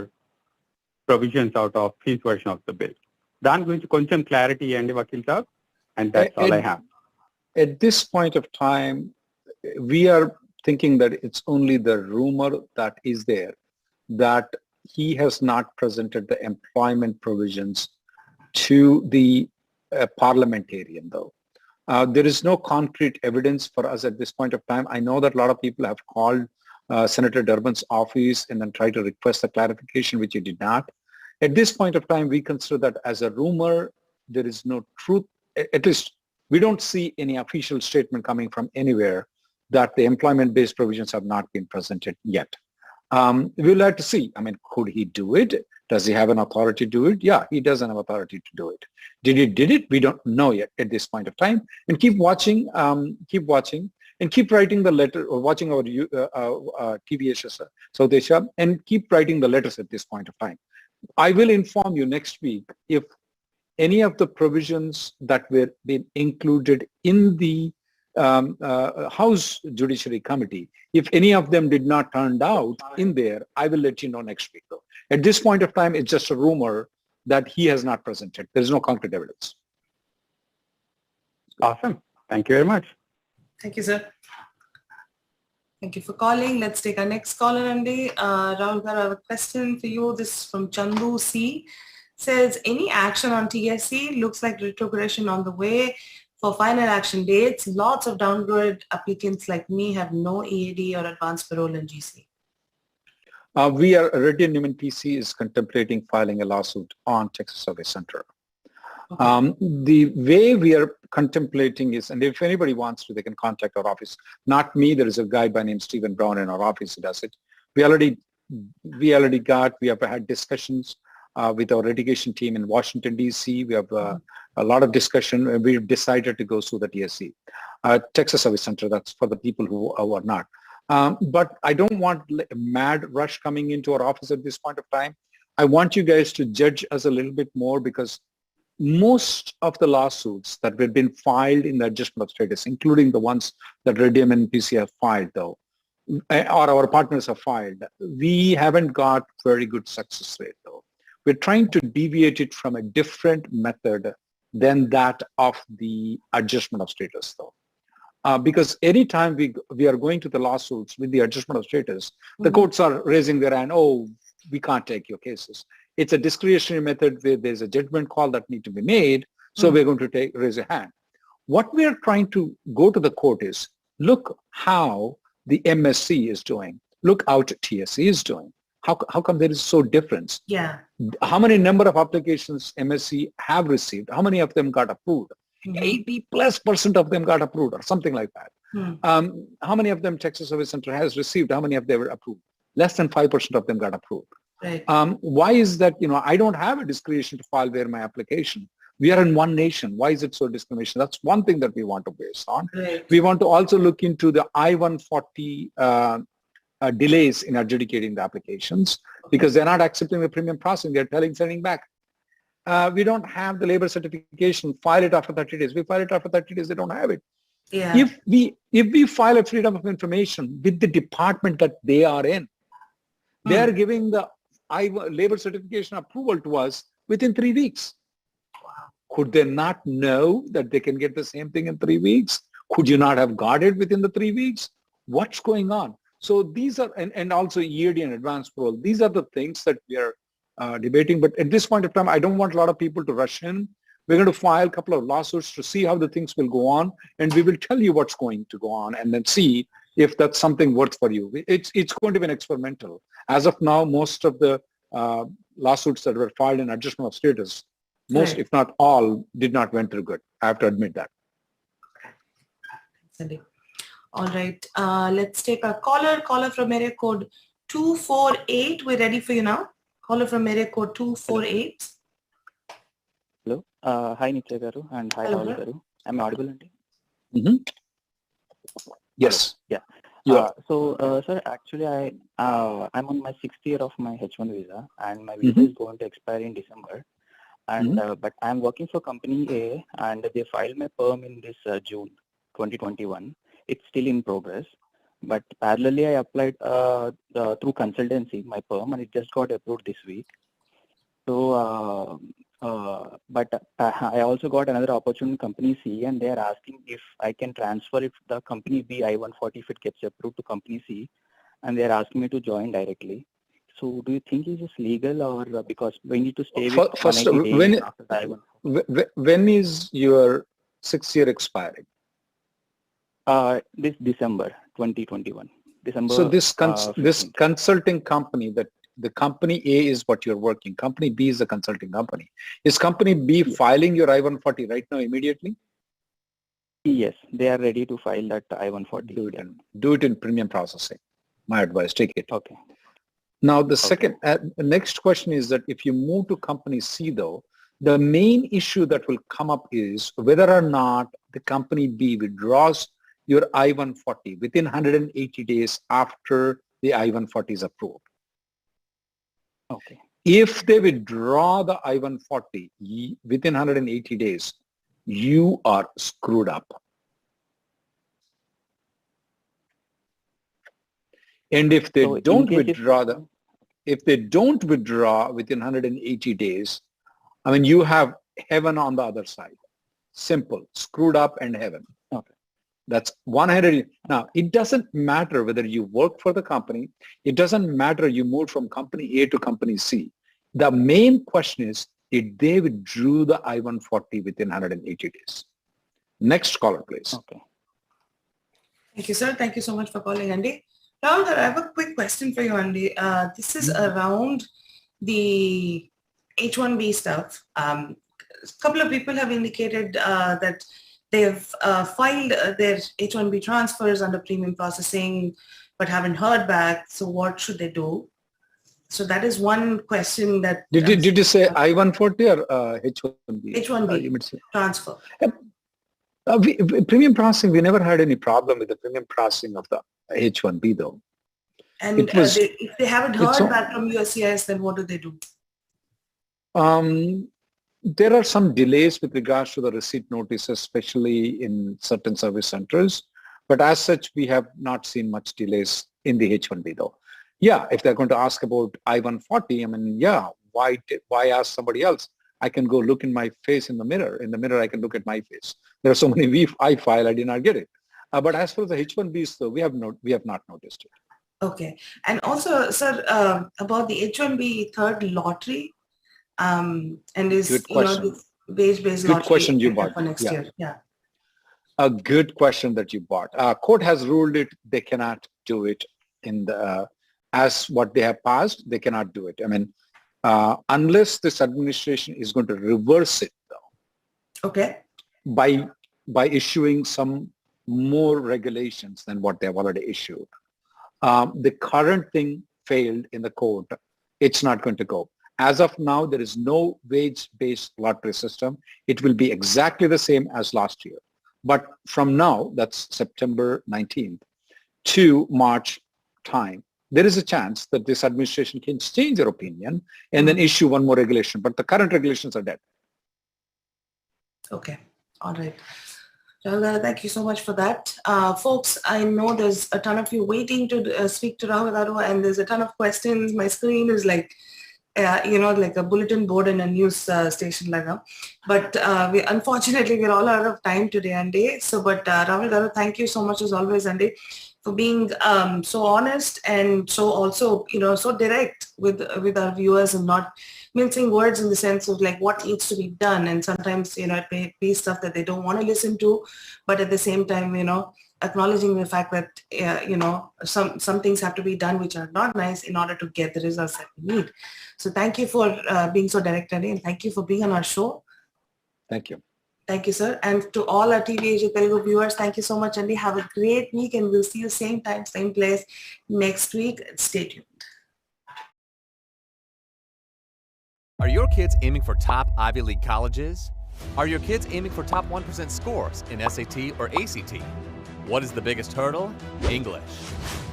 [SPEAKER 21] provisions out of his version of the bill. దాని గురించి కొంచెం క్లారిటీ ఇవ్వండి Vakeel Saab. And that's all I have.
[SPEAKER 9] At this point of time, we are thinking that it's only the rumor that is there, that he has not presented the employment provisions to the parliamentarian though. There is no concrete evidence for us at this point of time. I know that a lot of people have called Senator Durbin's office and then tried to request a clarification, which he did not. At this point of time, we consider that as a rumor. There is no truth. At least we don't see any official statement coming from anywhere that the employment-based provisions have not been presented yet. We'll have to see. I mean, could he do it? Does he have an authority to do it? Yeah, he doesn't have authority to do it. Did it? We don't know yet at this point of time. And keep watching, and keep writing the letter, or watching our TVS, South Asia, and keep writing the letters at this point of time. I will inform you next week if any of the provisions that were been included in the House Judiciary Committee, if any of them did not turn out in there, I will let you know next week though. At this point of time, it's just a rumor that he has not presented. There is no concrete evidence.
[SPEAKER 21] Awesome. Thank you very much.
[SPEAKER 7] Thank you, sir. Thank you for calling. Let's take our next caller, Andy. Rahul, I have a question for you. This is from Chandu C. Says, any action on TSC? Looks like retrogression on the way. For final action dates, lots of downgrade applicants like me have no EAD or advanced parole in GC.
[SPEAKER 9] Reddy and Newman PC is contemplating filing a lawsuit on Texas Service Center. Okay. The way we are contemplating is, and if anybody wants to, they can contact our office. Not me. There is a guy by name Stephen Brown in our office who does it. We have had discussions with our litigation team in Washington, D.C. We have a lot of discussion. We've decided to go through the TSC, Texas Service Center. That's for the people who are not. But I don't want a mad rush coming into our office at this point of time. I want you guys to judge us a little bit more, because most of the lawsuits that have been filed in the adjustment of status, including the ones that Redium and PC have filed though, or our partners have filed, we haven't got very good success rate though. We're trying to deviate it from a different method than that of the adjustment of status though. Because anytime we are going to the lawsuits with the adjustment of status, the courts are raising their hand, oh, we can't take your cases. It's a discretionary method where there's a judgment call that need to be made, so we're going to raise a hand. What we are trying to go to the court is, look how the MSC is doing. Look how TSC is doing. How come there is so difference?
[SPEAKER 7] Yeah.
[SPEAKER 9] How many number of applications MSC have received? How many of them got approved? 80+% of them got approved, or something like that. How many of them Texas Service Center has received? How many of them were approved? Less than 5% of them got approved.
[SPEAKER 7] Right.
[SPEAKER 9] Why is that? I don't have a discretion to file there my application. We are in one nation. Why is it so discrimination? That's one thing that we want to base on.
[SPEAKER 7] Right.
[SPEAKER 9] We want to also look into the I-140 delays in adjudicating the applications, because they're not accepting the premium processing. They're sending back. We don't have the labor certification. File it after 30 days. We file it after 30 days. They don't have it.
[SPEAKER 7] Yeah.
[SPEAKER 9] If we file a freedom of information with the department that they are in, they are giving the labor certification approval to us within 3 weeks. Wow. Could they not know that they can get the same thing in 3 weeks? Could you not have got it within the 3 weeks? What's going on? So these are, and also EAD and advanced parole, these are the things that we are debating. But at this point of time, I don't want a lot of people to rush in. We're going to file a couple of lawsuits to see how the things will go on, and we will tell you what's going to go on, and then see if that's something worth for you. It's going to be an experimental. As of now, most of the lawsuits that were filed in adjustment of status, most, if not all, did not went through good. I have to admit that.
[SPEAKER 7] Cindy. All right. Let's take a caller from area code 248. We're ready for you now. Caller from area code 248.
[SPEAKER 11] Hello. Hi, Nitya Garu, and hi, Rahul Garu. Am I audible?
[SPEAKER 9] Yes.
[SPEAKER 11] Yeah. Sir, actually, I'm on my 6th year of my H1 visa, and my visa is going to expire in December. And but I'm working for company A, and they filed my perm in this June 2021. It's still in progress, but parallelly I applied through consultancy my perm, and it just got approved this week. So, but I also got another opportunity in company C, and they are asking if I can transfer it the company B I-140 if it gets approved to company C, and they are asking me to join directly. So do you think is this legal, or because we need to stay with
[SPEAKER 9] first,
[SPEAKER 11] 180 days after the I-140?
[SPEAKER 9] When is your 6th year expiring?
[SPEAKER 11] This December 2021. December.
[SPEAKER 9] So this consulting company, that the company A is what you're working. Company B is the consulting company. Is company B filing your I-140 right now immediately?
[SPEAKER 11] Yes, they are ready to file that I-140.
[SPEAKER 9] Do it in premium processing. My advice, take it.
[SPEAKER 11] Okay.
[SPEAKER 9] Now the second, the next question is that if you move to company C though, the main issue that will come up is whether or not the company B withdraws your I-140 within 180 days after the I-140 is approved.
[SPEAKER 11] Okay.
[SPEAKER 9] If they withdraw the I-140 within 180 days, you are screwed up. And if they don't withdraw within 180 days, I mean, you have heaven on the other side. Simple, screwed up and heaven.
[SPEAKER 11] Okay.
[SPEAKER 9] That's 100. Now, it doesn't matter whether you work for the company. It doesn't matter you moved from company A to company C. The main question is, did they withdraw the I-140 within 180 days? Next caller, please.
[SPEAKER 11] Okay.
[SPEAKER 7] Thank you, sir. Thank you so much for calling, Andy. Rahul, I have a quick question for you, Andy. This is around the H1B stuff. A couple of people have indicated that they have filed their H1B transfers under premium processing, but haven't heard back. So what should they do? So that is one question that...
[SPEAKER 9] Did you say I-140 or H1B?
[SPEAKER 7] H1B transfer.
[SPEAKER 9] Premium processing, we never had any problem with the premium processing of the H1B though.
[SPEAKER 7] And if they haven't heard back from USCIS, then what do they do?
[SPEAKER 9] There are some delays with regards to the receipt notices, especially in certain service centers. But as such, we have not seen much delays in the H1B though. Yeah, if they're going to ask about I-140, I mean, yeah, why ask somebody else? I can go look in my face in the mirror. In the mirror, I can look at my face. There are so many I file, I did not get it. But as for the H1Bs, though, we have not noticed it.
[SPEAKER 7] Okay. And also, sir, about the H1B third lottery, and is this wage-based lottery
[SPEAKER 9] question you bought
[SPEAKER 7] for next year? Yeah.
[SPEAKER 9] A good question that you bought. Court has ruled it. They cannot do it in the as what they have passed. They cannot do it. I mean, unless this administration is going to reverse it, though.
[SPEAKER 7] Okay.
[SPEAKER 9] By issuing some more regulations than what they have already issued. The current thing failed in the court. It's not going to go. As of now, there is no wage-based lottery system. It will be exactly the same as last year. But from now, that's September 19th, to March time, there is a chance that this administration can change their opinion and then issue one more regulation. But the current regulations are dead.
[SPEAKER 7] Okay. All right. Rahul, thank you so much for that. Folks, I know there's a ton of you waiting to speak to Rahul Garu, and there's a ton of questions. My screen is like, like a bulletin board in a news station. But unfortunately, we're all out of time today, Andy. So, but Rahul Garu, thank you so much as always, Andy, for being so honest and so also, so direct with our viewers and not mincing words in the sense of like what needs to be done. And sometimes, it may be stuff that they don't want to listen to, but at the same time, acknowledging the fact that, some things have to be done which are not nice in order to get the results that we need. So thank you for being so direct, Andy, and thank you for being on our show.
[SPEAKER 9] Thank you.
[SPEAKER 7] Thank you, sir. And to all our TVAJ Telugu viewers, thank you so much, Andy. Have a great week, and we'll see you same time, same place next week. Stay tuned.
[SPEAKER 1] Are your kids aiming for top Ivy League colleges? Are your kids aiming for top 1% scores in SAT or ACT? What is the biggest hurdle? English.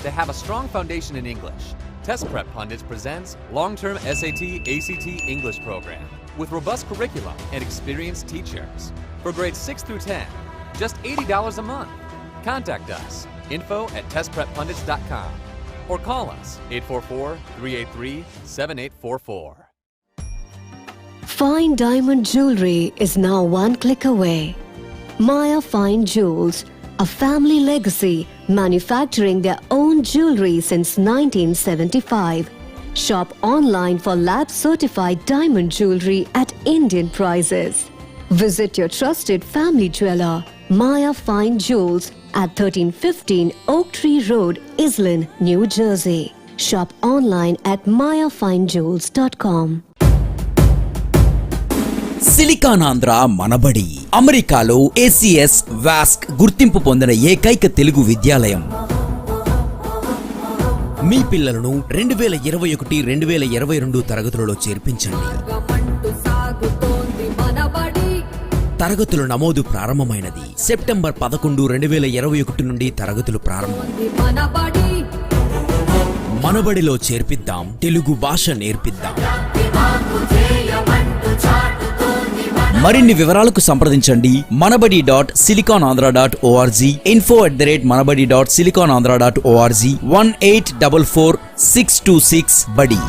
[SPEAKER 1] They have a strong foundation in English. Test Prep Pundits presents long-term SAT, ACT English program with robust curriculum and experienced teachers. For grades 6 through 10, just $80 a month. Contact us, info@testpreppundits.com, or call us, 844-383-7844.
[SPEAKER 2] Fine diamond jewelry is now one click away. Maya Fine Jewels, a family legacy, manufacturing their own jewelry since 1975. Shop online for lab-certified diamond jewelry at Indian prices. Visit your trusted family jeweler, Maya Fine Jewels, at 1315 Oak Tree Road, Islin, New Jersey. Shop online at mayafinejewels.com.
[SPEAKER 3] Silicon Andhra Manabadi అమెరికాలో ACS వాస్క్ గుర్తింపు పొందిన ఏకైక తెలుగు విద్యాలయం. మీ పిల్లలను 2021-2022 తరగతులలో చేర్పించండి. తరగతుల నమోదు ప్రారంభమైనది. September 11, 2021 నుండి తరగతులు ప్రారంభం. మనబడిలో చేర్పిద్దాం, తెలుగు భాష నేర్పిద్దాం. మరిన్ని వివరాలకు సంప్రదించండి manabadi.siliconandhra.org, info@manabadi.siliconandhra.org, 1844-626-BUDDY.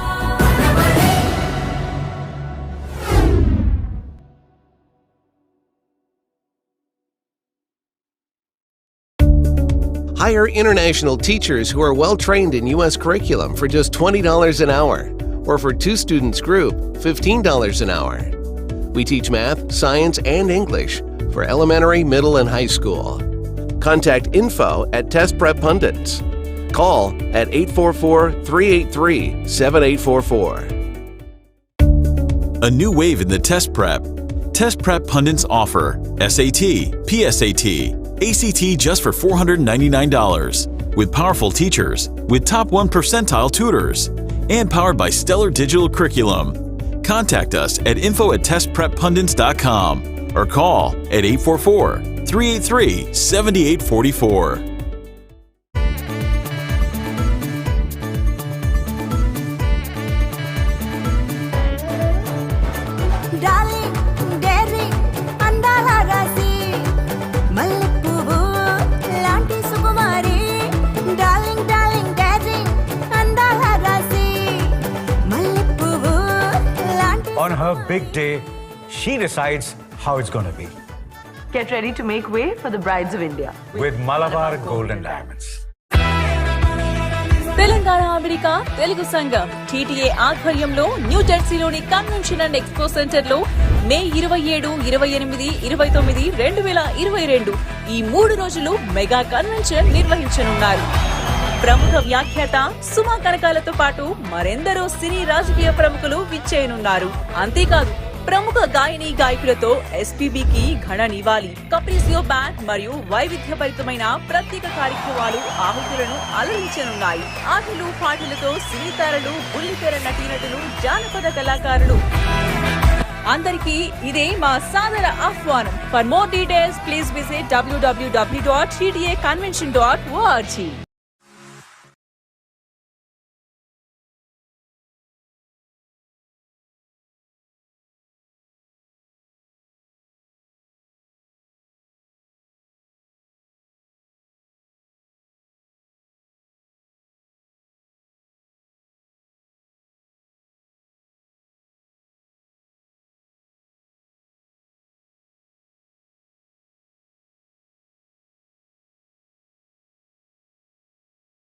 [SPEAKER 4] Hire international teachers who are well trained in U.S. curriculum for just $20 an hour, or for 2 students group, $15 an hour. We teach math, science, and English for elementary, middle, and high school. Contact info at Test Prep Pundits. Call at 844-383-7844.
[SPEAKER 5] A new wave in the test prep. Test Prep Pundits offer SAT, PSAT, ACT just for $499, with powerful teachers, with top 1 percentile tutors, and powered by stellar digital curriculum. Contact us at info@testpreppundits.com or call at 844-383-7844.
[SPEAKER 6] On her big day, she decides how it's going to be.
[SPEAKER 17] Get ready to make way for the brides of India.
[SPEAKER 6] With Malabar Gold and Diamonds.
[SPEAKER 8] Telangana America Telugu Sangam TTA ఆధ్వర్యంలో new జెర్సీలోని convention and expo centre లో May 27, 28, 29, 2022 ఈ 3 రోజులు mega convention నిర్వహించనున్నారు. ప్రముఖ వ్యాఖ్యాత సుమా కనకాలతో పాటు మరెందరో సినీ రాజకీయ ప్రముఖులు విచ్చేయనున్నారు. అంతేకాదు ప్రముఖ గాయని గాయకులతో SPBకి ఘన నివాళి, కప్రిసియో బ్యాండ్ మరియు వైవిధ్యభరితమైన ప్రత్యేక కార్యక్రమాలు ఆహుతులను అలరించనున్నాయి. ఆటలు పాటలతో సినీ తారలు, బుల్లితెర నటీనటులు, జానపద కళాకారులు అందరికీ ఇదే మా సాదర ఆహ్వానం. For more details, please visit www.tdaconvention.org.